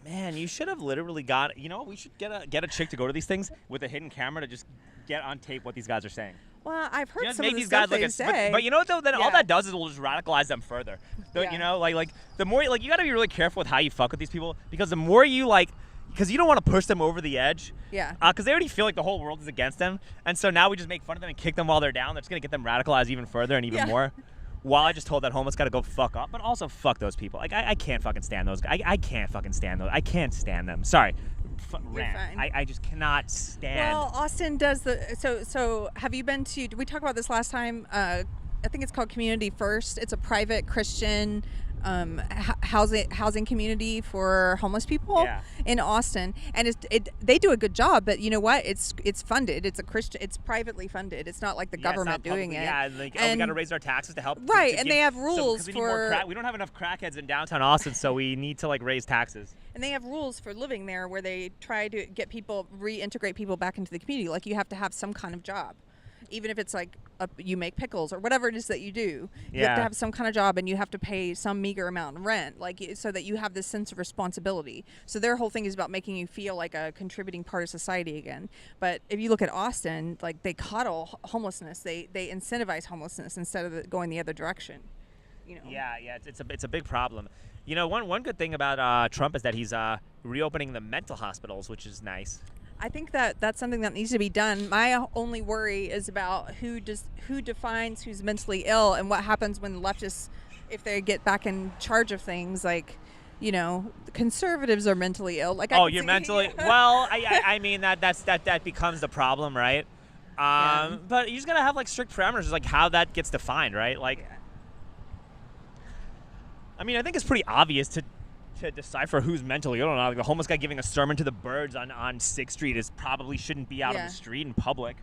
Man, you should have literally got, you know, we should get a chick to go to these things with a hidden camera to just get on tape what these guys are saying. Well, I've heard just some make of the these stuff guys they say. But you know what, though? Then all that does is will just radicalize them further. You know, like the more, like, you got to be really careful with how you fuck with these people, because the more you, like, because you don't want to push them over the edge. Yeah. Because they already feel like the whole world is against them. And so now we just make fun of them and kick them while they're down. That's going to get them radicalized even further and even more. While I just told that homeless guy to go fuck up, but also fuck those people. Like, I can't fucking stand those guys. I can't fucking stand those. I can't stand them. Sorry. You're fine. I just cannot stand. Well, Austin does the. So have you been to? Did we talk about this last time? I think it's called Community First. It's a private Christian housing community for homeless people in Austin, and they do a good job. But you know what? It's funded. It's it's privately funded. It's not like the government doing it. Yeah, like we got to raise our taxes to help. Right, and they have rules for. We don't have enough crackheads in downtown Austin, so we need to like raise taxes. And they have rules for living there where they try to get people, reintegrate people back into the community. Like you have to have some kind of job. Even if it's like you make pickles or whatever it is that you do, you have to have some kind of job and you have to pay some meager amount of rent, like so that you have this sense of responsibility. So their whole thing is about making you feel like a contributing part of society again. But if you look at Austin, like they coddle homelessness, they incentivize homelessness instead of going the other direction. You know? Yeah, it's a big problem. You know, one good thing about Trump is that he's reopening the mental hospitals, which is nice. I think that's something that needs to be done. My only worry is about who defines who's mentally ill and what happens when leftists, if they get back in charge of things, like, you know, conservatives are mentally ill. Like, you're mentally well. I mean that becomes the problem, right? But you just gotta have like strict parameters, like how that gets defined, right? Like, I mean, I think it's pretty obvious to decipher who's mentally ill or not. Like the homeless guy giving a sermon to the birds on 6th Street probably shouldn't be out on the street in public.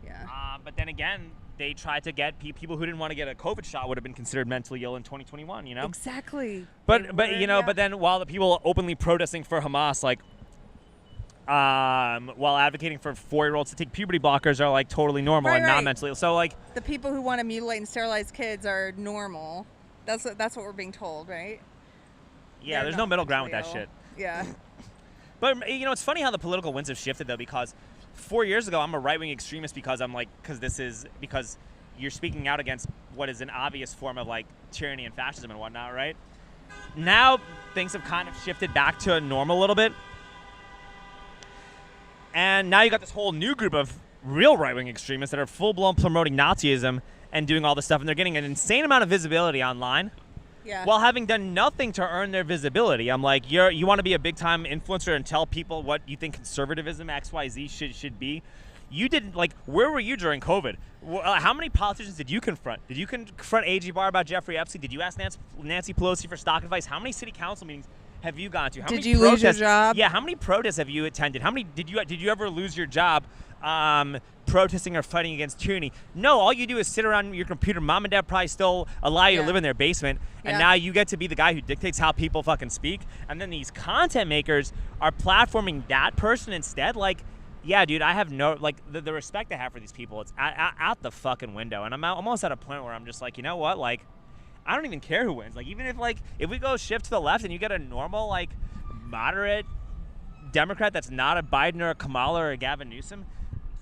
Yeah. But then again, they tried to get people who didn't want to get a COVID shot would have been considered mentally ill in 2021. You know. Exactly. But you know, but then while the people openly protesting for Hamas, like, while advocating for 4-year-olds to take puberty blockers are like totally normal and not mentally ill. So like the people who want to mutilate and sterilize kids are normal. That's what we're being told, right? Yeah, there's no middle ground with that shit. Yeah. But, you know, it's funny how the political winds have shifted, though, because 4 years ago, I'm a right-wing extremist because because you're speaking out against what is an obvious form of, like, tyranny and fascism and whatnot, right? Now, things have kind of shifted back to normal a little bit. And now you got this whole new group of real right-wing extremists that are full-blown promoting Nazism and doing all this stuff, and they're getting an insane amount of visibility online. Yeah. While having done nothing to earn their visibility. I'm like, you want to be a big-time influencer and tell people what you think conservatism, XYZ, should be? You didn't, like, where were you during COVID? How many politicians did you confront? Did you confront A.G. Barr about Jeffrey Epstein? Did you ask Nancy Pelosi for stock advice? How many city council meetings have you gone to? Did you lose your job? Yeah, how many protests have you attended? How many did you ever lose your job protesting or fighting against tyranny? No, all you do is sit around your computer. Mom and dad probably still allow you to live in their basement, and now you get to be the guy who dictates how people fucking speak. And then these content makers are platforming that person instead. Like, yeah, dude, I have no, like, the respect I have for these people, it's out the fucking window. And I'm almost at a point where I'm just like, you know what, like, I don't even care who wins. Like, even if we go shift to the left and you get a normal, like, moderate Democrat that's not a Biden or a Kamala or a Gavin Newsom,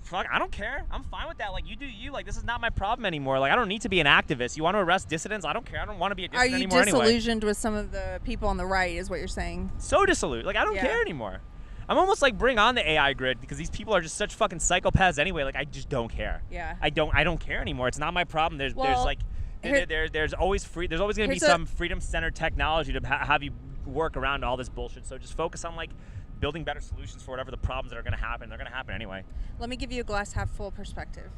fuck, I don't care. I'm fine with that. Like, you do you. Like, this is not my problem anymore. Like, I don't need to be an activist. You want to arrest dissidents? I don't care. I don't want to be a dissident anymore anyway. Are you disillusioned with some of the people on the right is what you're saying? So disillusioned. Like, I don't care anymore. I'm almost like, bring on the AI grid, because these people are just such fucking psychopaths anyway. Like, I just don't care. Yeah. I don't care anymore. It's not my problem. There's always going to be some freedom-centered technology to have you work around all this bullshit. So just focus on, like, building better solutions for whatever the problems that are going to happen. They're going to happen anyway. Let me give you a glass half full perspective.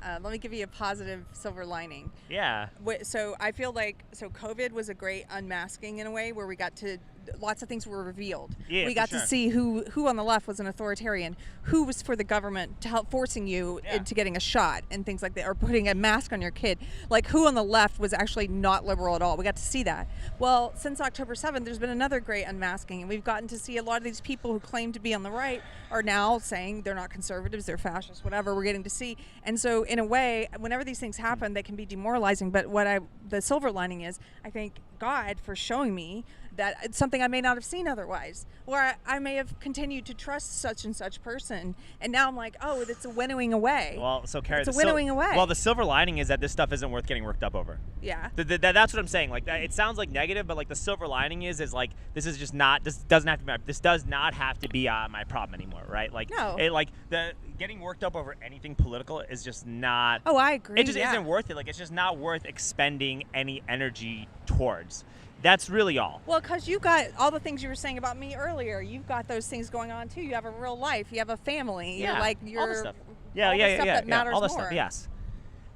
Let me give you a positive silver lining. Yeah. So I feel like COVID was a great unmasking in a way where we got to lots of things were revealed. Yeah, we got to see who on the left was an authoritarian, who was for the government to help forcing you into getting a shot and things like that, or putting a mask on your kid. Like, who on the left was actually not liberal at all. We got to see that. Well, since October 7th, there's been another great unmasking, and we've gotten to see a lot of these people who claim to be on the right are now saying they're not conservatives, they're fascists, whatever. We're getting to see. And so in a way, whenever these things happen, they can be demoralizing. But the silver lining is, I thank God for showing me that it's something I may not have seen otherwise, or I may have continued to trust such and such person, and now I'm like, oh, it's a winnowing away. Well, so Keri, it's a winnowing away. Well, the silver lining is that this stuff isn't worth getting worked up over. Yeah. That's what I'm saying. Like, it sounds like negative, but like the silver lining is like, this does not have to be my problem anymore, right? Like, no. Getting worked up over anything political is just not. Oh, I agree. It just isn't worth it. Like, it's just not worth expending any energy towards. That's really all. Well, because you got all the things you were saying about me earlier. You've got those things going on too. You have a real life. You have a family. Yeah. You're all the stuff. That matters all the more. stuff. Yes.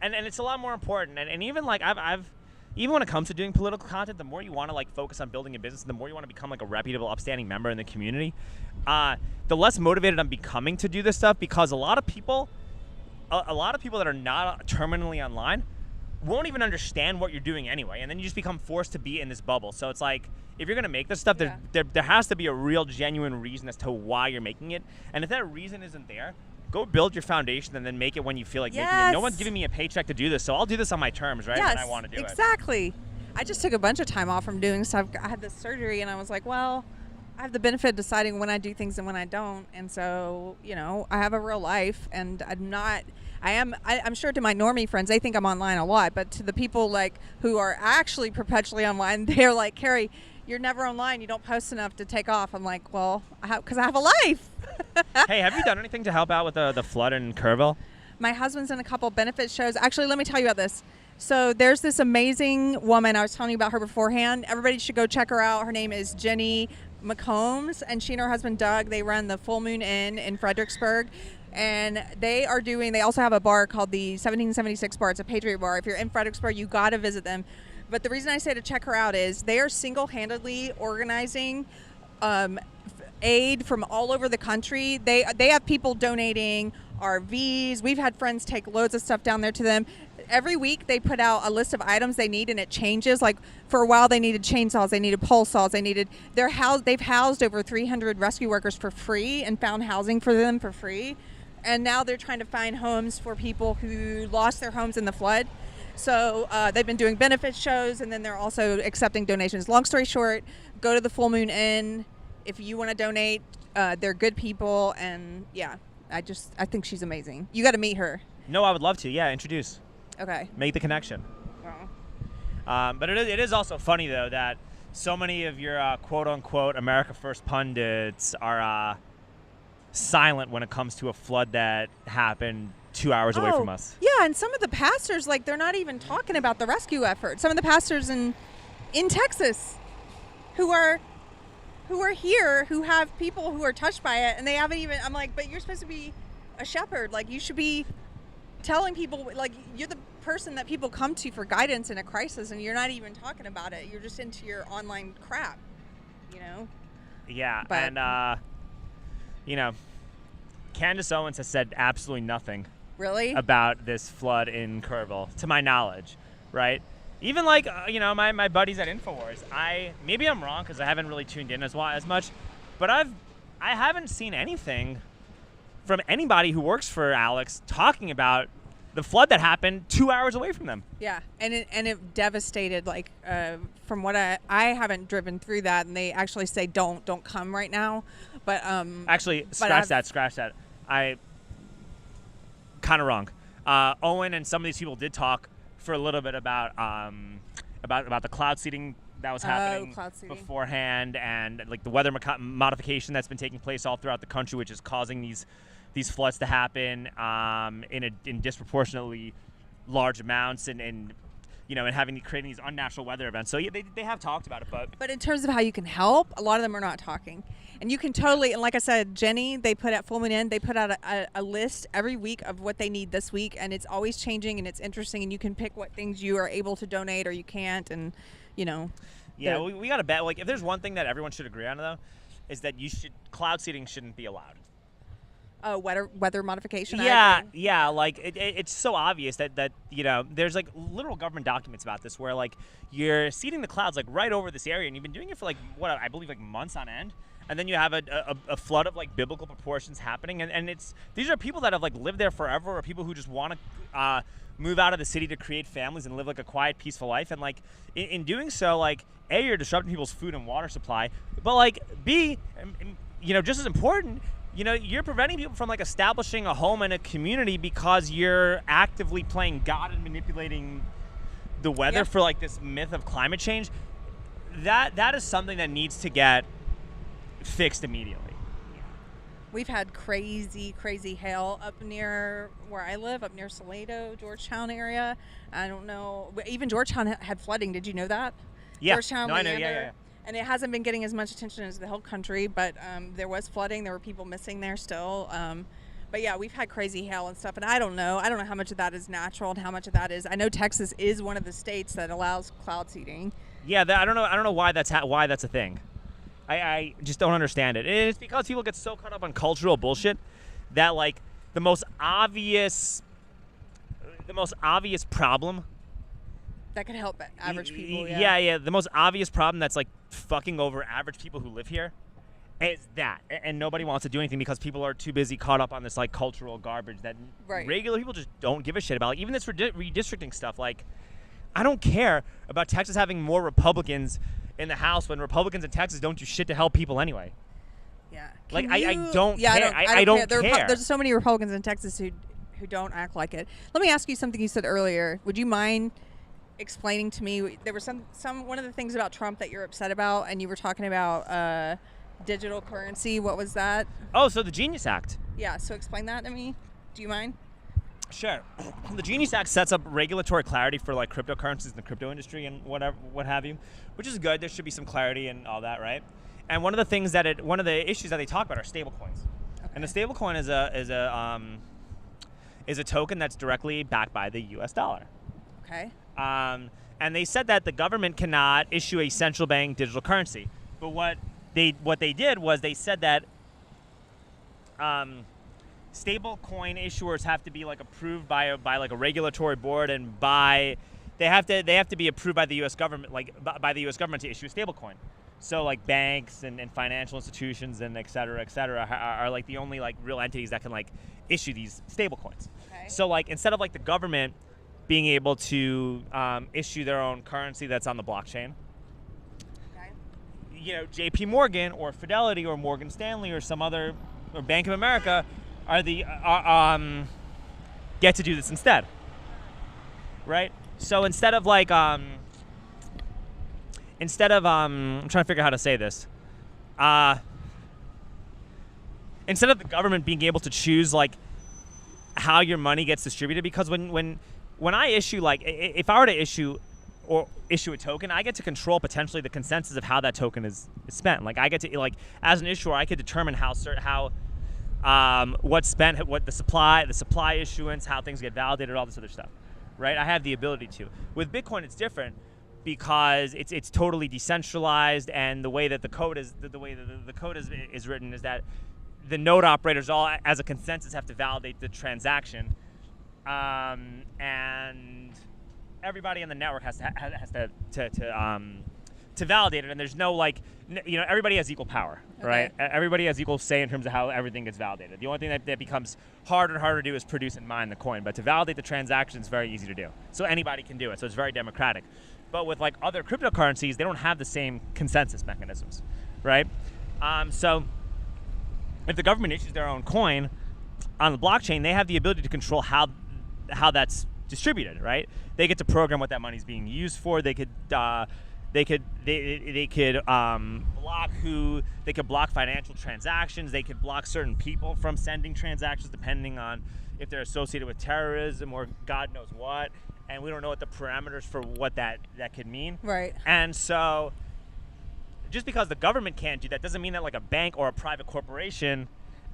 and it's a lot more important. And even like I've even when it comes to doing political content, the more you want to like focus on building a business, the more you want to become like a reputable, upstanding member in the community, the less motivated I'm becoming to do this stuff, because a lot of people that are not terminally online won't even understand what you're doing anyway, and then you just become forced to be in this bubble. So it's like, if you're gonna make this stuff, there has to be a real genuine reason as to why you're making it, and if that reason isn't there, go build your foundation and then make it when you feel like making it. No one's giving me a paycheck to do this, so I'll do this on my terms, right? When I want to do it. Exactly. I just took a bunch of time off from doing stuff. I had this surgery, and I was like, well, I have the benefit of deciding when I do things and when I don't, and so, you know, I have a real life, and I'm sure to my normie friends, they think I'm online a lot, but to the people like who are actually perpetually online, they're like, Keri, you're never online. You don't post enough to take off. I'm like, well, because I have a life. Hey, have you done anything to help out with the flood in Kerrville? My husband's in a couple benefit shows. Actually, let me tell you about this. So there's this amazing woman. I was telling you about her beforehand. Everybody should go check her out. Her name is Jenny McCombs, and she and her husband Doug, they run the Full Moon Inn in Fredericksburg. And they also have a bar called the 1776 Bar. It's a Patriot bar. If you're in Fredericksburg, you got to visit them. But the reason I say to check her out is they are single-handedly organizing aid from all over the country. They have people donating RVs. We've had friends take loads of stuff down there to them. Every week they put out a list of items they need, and it changes. Like for a while they needed chainsaws, they needed pole saws, they've housed over 300 rescue workers for free and found housing for them for free. And now they're trying to find homes for people who lost their homes in the flood. So they've been doing benefit shows, and then they're also accepting donations. Long story short, go to the Full Moon Inn if you want to donate. They're good people, and yeah, I think she's amazing. You got to meet her. No, I would love to. Yeah, introduce. Okay. Make the connection. But it is also funny, though, that so many of your quote-unquote America First pundits are silent when it comes to a flood that happened 2 hours away from us. Yeah, and some of the pastors, like, they're not even talking about the rescue effort. Some of the pastors in Texas who are here, who have people who are touched by it, and they haven't even, I'm like, but you're supposed to be a shepherd. Like, you should be telling people, like, you're the person that people come to for guidance in a crisis, and you're not even talking about it. You're just into your online crap, you know? Yeah, but, and, you know, Candace Owens has said absolutely nothing. Really? About this flood in Kerrville, to my knowledge, right? Even like, you know, my buddies at InfoWars, maybe I'm wrong because I haven't really tuned in as much, but I haven't seen anything from anybody who works for Alex talking about the flood that happened 2 hours away from them. Yeah, and it devastated, like, from what I haven't driven through that, and they actually say don't come right now, but actually scratch that. I kind of wrong. Owen and some of these people did talk for a little bit about the cloud seeding that was happening beforehand, and like the weather modification that's been taking place all throughout the country, which is causing these floods to happen in disproportionately large amounts, and you know, and creating these unnatural weather events. So yeah, they have talked about it, but in terms of how you can help, a lot of them are not talking. And you can totally, and like I said, Jenny, they put at Full Moon Inn, they put out a list every week of what they need this week, and it's always changing, and it's interesting, and you can pick what things you are able to donate or you can't, and you know. Yeah, we got to bet. Like, if there's one thing that everyone should agree on, though, is that cloud seeding shouldn't be allowed. Weather modification. Yeah. Like it's so obvious that you know, there's like literal government documents about this where like you're seeding the clouds like right over this area, and you've been doing it for like what I believe like months on end. And then you have a flood of like biblical proportions happening, and these are people that have like lived there forever, or people who just want to move out of the city to create families and live like a quiet, peaceful life. And like in doing so, like A, you're disrupting people's food and water supply, but like B, you know, just as important, you know, you're preventing people from like establishing a home and a community because you're actively playing God and manipulating the weather for like this myth of climate change. That is something that needs to get fixed immediately. We've had crazy hail up near where I live, up near Salado, Georgetown area. I don't know. Even Georgetown had flooding. Did you know that? Yeah. Georgetown, no, I know. Yeah. And it hasn't been getting as much attention as the whole country, but there was flooding. There were people missing there still. But yeah, we've had crazy hail and stuff, and I don't know how much of that is natural and how much of that is. I know Texas is one of the states that allows cloud seeding. Yeah, I don't know why that's a thing. I just don't understand it. And it's because people get so caught up on cultural bullshit that like the most obvious problem That could help average people. Yeah. The most obvious problem that's like fucking over average people who live here is that, and nobody wants to do anything because people are too busy caught up on this like cultural garbage that regular people just don't give a shit about. Like even this redistricting stuff. Like I don't care about Texas having more Republicans in the House when Republicans in Texas don't do shit to help people anyway. Yeah. Like I don't care. I don't care. There's so many Republicans in Texas who don't act like it. Let me ask you something you said earlier. Would you mind explaining to me? There was one of the things about Trump that you're upset about, and you were talking about digital currency. What was that? Oh, so the Genius Act. Yeah. So explain that to me. Do you mind? Sure. The Genius Act sets up regulatory clarity for like cryptocurrencies in the crypto industry and what have you, which is good. There should be some clarity and all that, right? And one of the issues that they talk about are stablecoins. Okay. And the stablecoin is a token that's directly backed by the U.S. dollar. Okay. And they said that the government cannot issue a central bank digital currency. But what they did was they said that stable coin issuers have to be like approved by like a regulatory board, and they have to be approved by the U.S. government, like by the U.S. government to issue a stable coin. So like banks and financial institutions and et cetera, are like the only like real entities that can like issue these stable coins. Okay. So like instead of like the government being able to issue their own currency that's on the blockchain, you know, J.P. Morgan or Fidelity or Morgan Stanley or some other, or Bank of America get to do this instead, right? So instead of like I'm trying to figure out how to say this. Instead of the government being able to choose like how your money gets distributed, because when I issue, like if I were to issue a token, I get to control potentially the consensus of how that token is spent. Like I get to, like as an issuer, I could determine what's spent, what the supply issuance, how things get validated, all this other stuff, right? I have the ability to. With Bitcoin, it's different because it's totally decentralized, and the way that the code is written is that the node operators all, as a consensus, have to validate the transaction, and everybody on the network has to validate it. And there's no like, you know, everybody has equal power, right? Everybody has equal say in terms of how everything gets validated. The only thing that becomes harder and harder to do is produce and mine the coin. But to validate the transaction is very easy to do. So anybody can do it. So it's very democratic. But with like other cryptocurrencies, they don't have the same consensus mechanisms, right? So if the government issues their own coin on the blockchain, they have the ability to control how that's distributed, right? They get to program what that money's being used for. They could block financial transactions. They could block certain people from sending transactions depending on if they're associated with terrorism or God knows what. And we don't know what the parameters for what that could mean. Right. And so just because the government can't do that doesn't mean that like a bank or a private corporation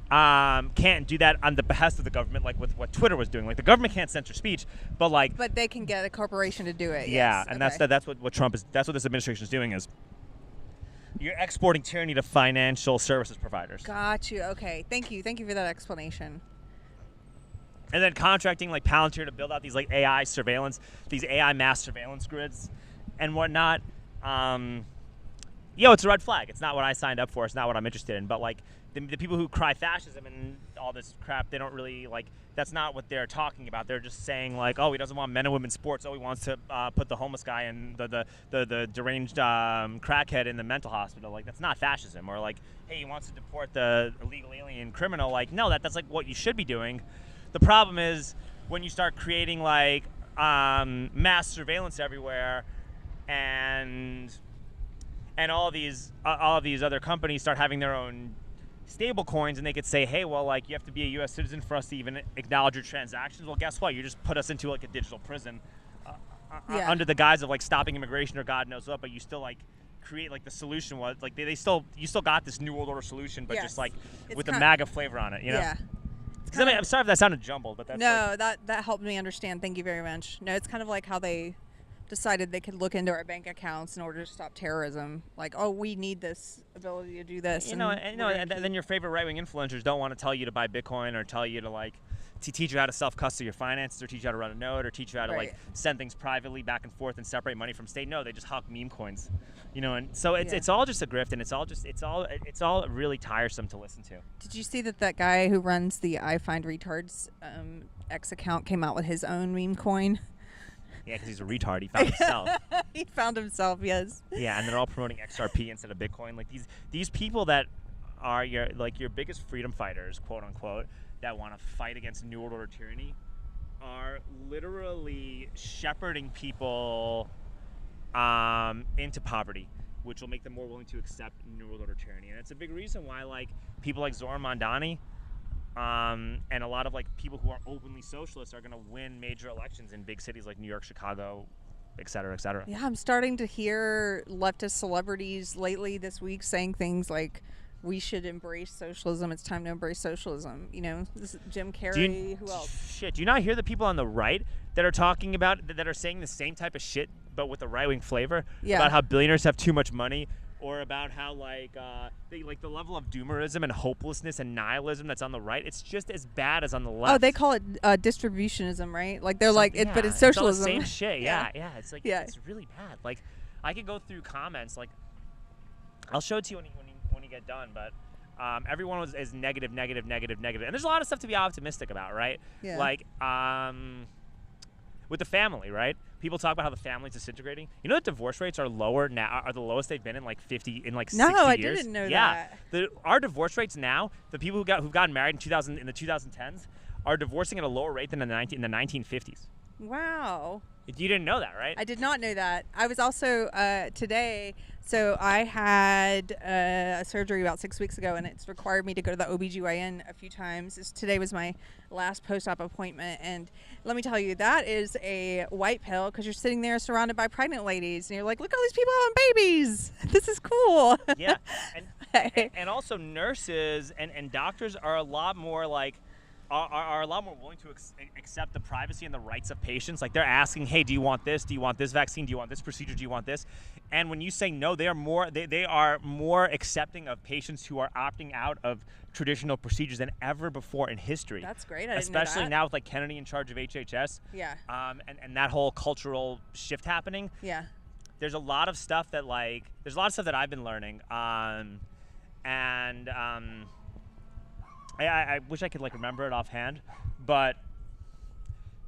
can't do that on the behest of the government, like with what Twitter was doing. Like the government can't censor speech, but they can get a corporation to do it. Yeah, yes. And that's what Trump is. That's what this administration is doing, is you're exporting tyranny to financial services providers. Got you. Okay, thank you for that explanation. And then contracting like Palantir to build out these like AI mass surveillance grids and whatnot. It's a red flag. It's not what I signed up for. It's not what I'm interested in. But like the people who cry fascism and all this crap, they don't really like. That's not what they're talking about. They're just saying like, oh, he doesn't want men and women's sports. Oh, he wants to put the homeless guy and the deranged crackhead in the mental hospital. Like that's not fascism. Or like, hey, he wants to deport the illegal alien criminal. Like no, that's like what you should be doing. The problem is when you start creating like mass surveillance everywhere, and all of these other companies start having their own stable coins, and they could say, hey, well, like you have to be a U.S. citizen for us to even acknowledge your transactions. Well, guess what? You just put us into like a digital prison under the guise of like stopping immigration or God knows what, but you still like create like the solution was like you still got this new world order solution, but just like with the MAGA flavor on it, you know? Yeah. Because I'm sorry if that sounded jumbled, but that's no, that helped me understand. Thank you very much. No, it's kind of like how they decided they could look into our bank accounts in order to stop terrorism. Like, oh, we need this ability to do this. And then your favorite right-wing influencers don't want to tell you to buy Bitcoin or tell you to teach you how to self-custody your finances or teach you how to run a node or teach you how to send things privately back and forth and separate money from state. No, they just hawk meme coins, and so it's all just a grift, and it's all really tiresome to listen to. Did you see that guy who runs the I Find Retards X account came out with his own meme coin? Yeah, because he's a retard. He found himself. He found himself, yes. Yeah, and they're all promoting XRP instead of Bitcoin. Like these people that are your biggest freedom fighters, quote unquote, that want to fight against New World Order tyranny, are literally shepherding people into poverty, which will make them more willing to accept New World Order tyranny. And it's a big reason why people like Zoran Mondani and a lot of people who are openly socialists are going to win major elections in big cities like New York, Chicago, et cetera, et cetera. Yeah, I'm starting to hear leftist celebrities lately this week saying things like, we should embrace socialism. It's time to embrace socialism. This is Jim Keri. Who else? Shit, do you not hear the people on the right that are talking about, that are saying the same type of shit, but with a right-wing flavor? Yeah. About how billionaires have too much money, or about how the level of doomerism and hopelessness and nihilism that's on the right, it's just as bad as on the left. Oh, they call it distributionism, right? Like they're but it's socialism. It's all the same shit. Yeah. It's it's really bad. I could go through comments. I'll show it to you when you get done, but everyone is negative, and there's a lot of stuff to be optimistic about, right? Yeah. With the family, right? People talk about how the family's disintegrating. You know that divorce rates are lower now, are the lowest they've been in 60 years. No, I didn't know that. Our divorce rates now, the people who've gotten married in the 2010s are divorcing at a lower rate than in the 1950s. Wow. You didn't know that, right? I did not know that. I was also today, so I had a surgery about 6 weeks ago, and it's required me to go to the OBGYN a few times. Today was my last post-op appointment, and let me tell you, that is a white pill, because you're sitting there surrounded by pregnant ladies, and you're like, look at all these people having babies. This is cool. Yeah, and also nurses and doctors are a lot more are a lot more willing to accept the privacy and the rights of patients. They're asking, hey, do you want this? Do you want this vaccine? Do you want this procedure? Do you want this? And when you say no, they are more accepting of patients who are opting out of traditional procedures than ever before in history. That's great. I didn't know that. Especially now with Kennedy in charge of HHS. Yeah. And that whole cultural shift happening. Yeah. There's a lot of stuff that I've been learning. I wish I could remember it offhand, but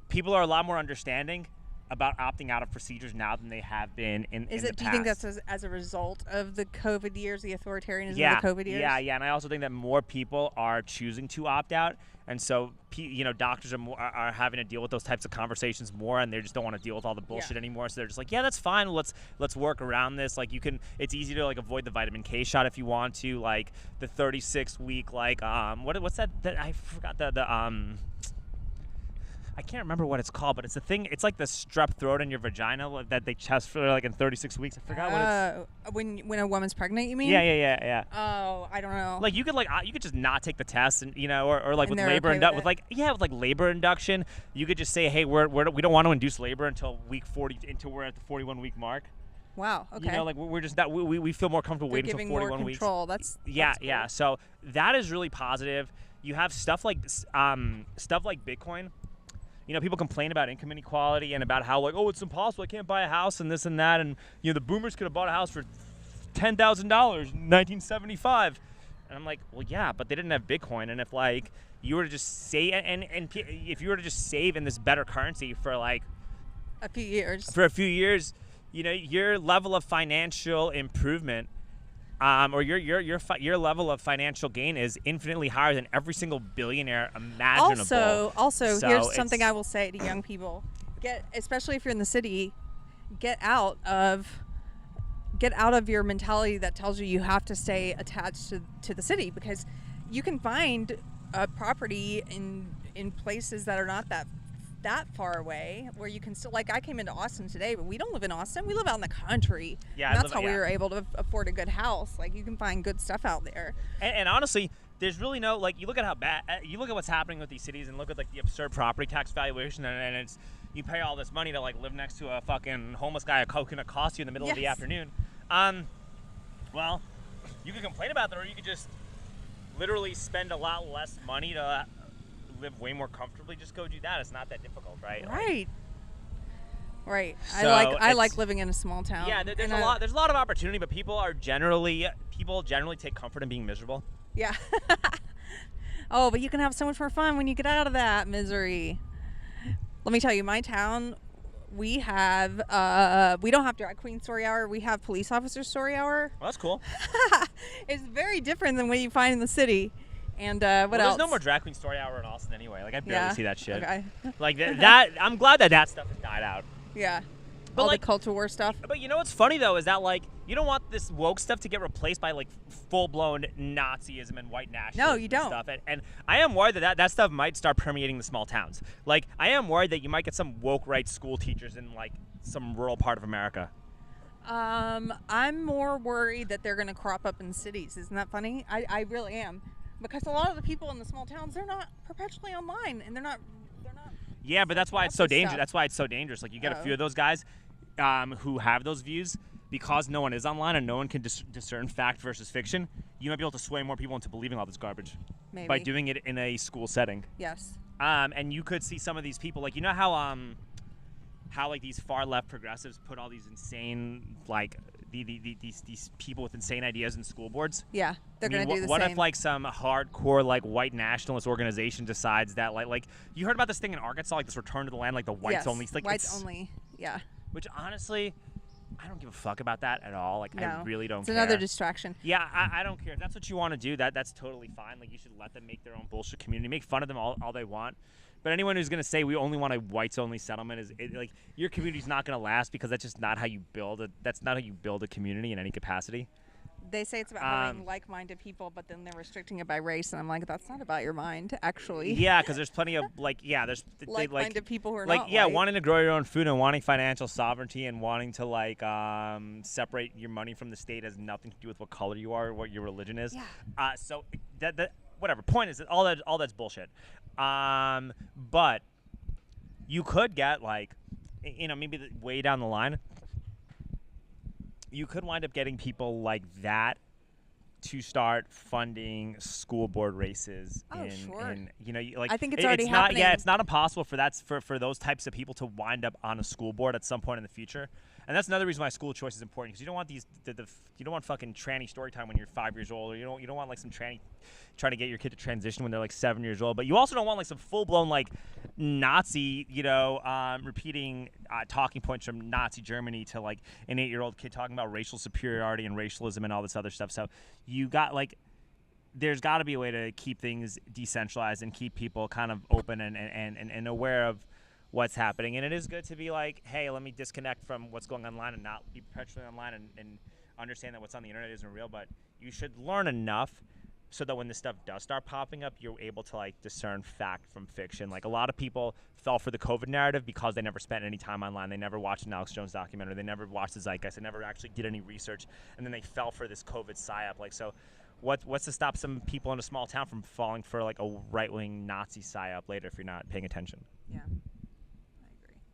people are a lot more understanding about opting out of procedures now than they have been in the past. Do you think that's as a result of the COVID years, the authoritarianism of the COVID years? Yeah, and I also think that more people are choosing to opt out, and so doctors are having to deal with those types of conversations more, and they just don't want to deal with all the bullshit anymore. So they're just yeah, that's fine. Let's work around this. It's easy to avoid the vitamin K shot if you want to. The 36-week what's that? I forgot I can't remember what it's called, but it's a thing. It's like the strep throat in your vagina that they test for in 36 weeks. I forgot what it's. When a woman's pregnant, you mean? Yeah. Oh, I don't know. You could just not take the test, and or with labor with labor induction, you could just say, hey, we don't want to induce labor until week 40, until we're at the 41-week mark. Wow. Okay. We're just not. We feel more comfortable waiting until 41 weeks. Control. That's yeah. So that is really positive. You have stuff like Bitcoin. People complain about income inequality and about how it's impossible, I can't buy a house and this and that, and the boomers could have bought a house for $10,000 in 1975, and I'm like, well, yeah, but they didn't have Bitcoin, and if you were to just save and if you were to just save in this better currency for a few years, your level of financial improvement or your level of financial gain is infinitely higher than every single billionaire imaginable. Also, here's something I will say to young people: especially if you're in the city, get out of your mentality that tells you have to stay attached to the city, because you can find a property in places that are not that far away, where you can still I came into Austin today, but we don't live in Austin, we live out in the country. Yeah, and that's how we were able to afford a good house. You can find good stuff out there. And honestly, there's really no, like, you look at how bad, you look at what's happening with these cities and look at, like, the absurd property tax valuation, and it's, you pay all this money to, like, live next to a fucking homeless guy, a coconut costs you in the middle of the afternoon. Well, you can complain about that, or you could just literally spend a lot less money to live way more comfortably. Just go do that. It's not that difficult, right? Right. Right. So I like living in a small town. Yeah, there's a lot of opportunity, but people generally take comfort in being miserable. Yeah. Oh, but you can have so much more fun when you get out of that misery. Let me tell you, my town, we have we don't have drag queen story hour. We have police officer story hour. Well, that's cool. It's very different than what you find in the city. And what else? There's no more drag queen story hour in Austin anyway. Like, I barely see that shit. Okay. Like that. I'm glad that stuff has died out. Yeah. But all like, the culture war stuff. But you know what's funny though is that, like, you don't want this woke stuff to get replaced by, like, full-blown Nazism and white nationalism. No, you don't. Stuff. And I am worried that stuff might start permeating the small towns. Like, I am worried that you might get some woke right school teachers in, like, some rural part of America. I'm more worried that they're going to crop up in cities. Isn't that funny? I really am, because a lot of the people in the small towns, they're not perpetually online, and they're not. Yeah, but that's why it's so dangerous. Stuff. That's why it's so dangerous. Like, you get a few of those guys who have those views, because no one is online and no one can discern fact versus fiction. You might be able to sway more people into believing all this garbage. Maybe. By doing it in a school setting. Yes. And you could see some of these people, like, you know how like these far left progressives put all these insane, like, these people with insane ideas in school boards. Yeah, they're gonna do the what same. if, like, some hardcore, like, white nationalist organization decides that, like you heard about this thing in Arkansas, like this return to the land, like the whites only, like, whites only. Yeah. Which honestly, I don't give a fuck about that at all. Like, no. I really don't care. It's another distraction. Yeah, I don't care. If that's what you want to do, that's totally fine. Like, you should let them make their own bullshit community. Make fun of them all they want. But anyone who's going to say we only want a whites-only settlement like, your community's not going to last, because that's just not how you build a community in any capacity. They say it's about having like-minded people, but then they're restricting it by race, and I'm like, that's not about your mind, actually. Yeah, because there's plenty of, like, there's like-minded people who are like, not yeah, white. wanting to grow your own food and wanting financial sovereignty and wanting to, like, separate your money from the state has nothing to do with what color you are or what your religion is. Yeah. So that whatever. Point is that all that's bullshit. But you could get, like, you know, maybe way down the line, you could wind up getting people like that to start funding school board races. Sure. You know, like, I think it's already happening. Yeah, it's not impossible for those types of people to wind up on a school board at some point in the future. And that's another reason why school choice is important, because you don't want you don't want fucking tranny story time when you're 5 years old, or you don't want, like, some tranny trying to get your kid to transition when they're, like, 7 years old. But you also don't want, like, some full blown, like, Nazi, you know, repeating talking points from Nazi Germany to, like, an 8-year-old kid talking about racial superiority and racialism and all this other stuff. So you got, like, there's got to be a way to keep things decentralized and keep people kind of open and aware of what's happening. And it is good to be like, hey, let me disconnect from what's going online and not be perpetually online and understand that what's on the internet isn't real. But you should learn enough so that when this stuff does start popping up, you're able to, like, discern fact from fiction. Like, a lot of people fell for the COVID narrative because they never spent any time online. They never watched an Alex Jones documentary. They never watched the Zeitgeist. They never actually did any research. And then they fell for this COVID psyop. Like, so what's to stop some people in a small town from falling for, like, a right-wing Nazi psyop later if you're not paying attention? Yeah.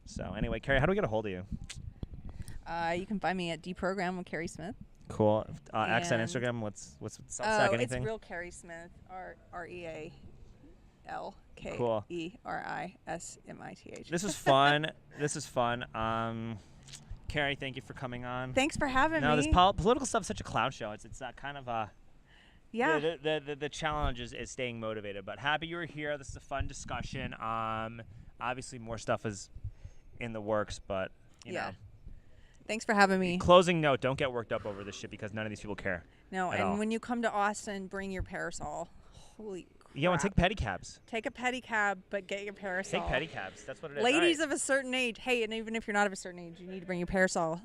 So anyway, Keri, how do we get a hold of you? You can find me at Deprogram with Keri Smith. Cool. X on Instagram. What's Substack? Anything? It's real Keri Smith. REALKERISMITH. This is fun. Keri, thank you for coming on. Thanks for having me. No, this political stuff is such a clown show. It's kind of yeah. The challenge is staying motivated. But happy you were here. This is a fun discussion. Obviously more stuff is in the works, but you know. Thanks for having me. Closing note: don't get worked up over this shit, because none of these people care. No, and when you come to Austin, bring your parasol. Holy crap. Yeah, and take pedicabs. Take a pedicab, but get your parasol. Take pedicabs. That's what it is. Ladies of a certain age. Hey, and even if you're not of a certain age, you need to bring your parasol.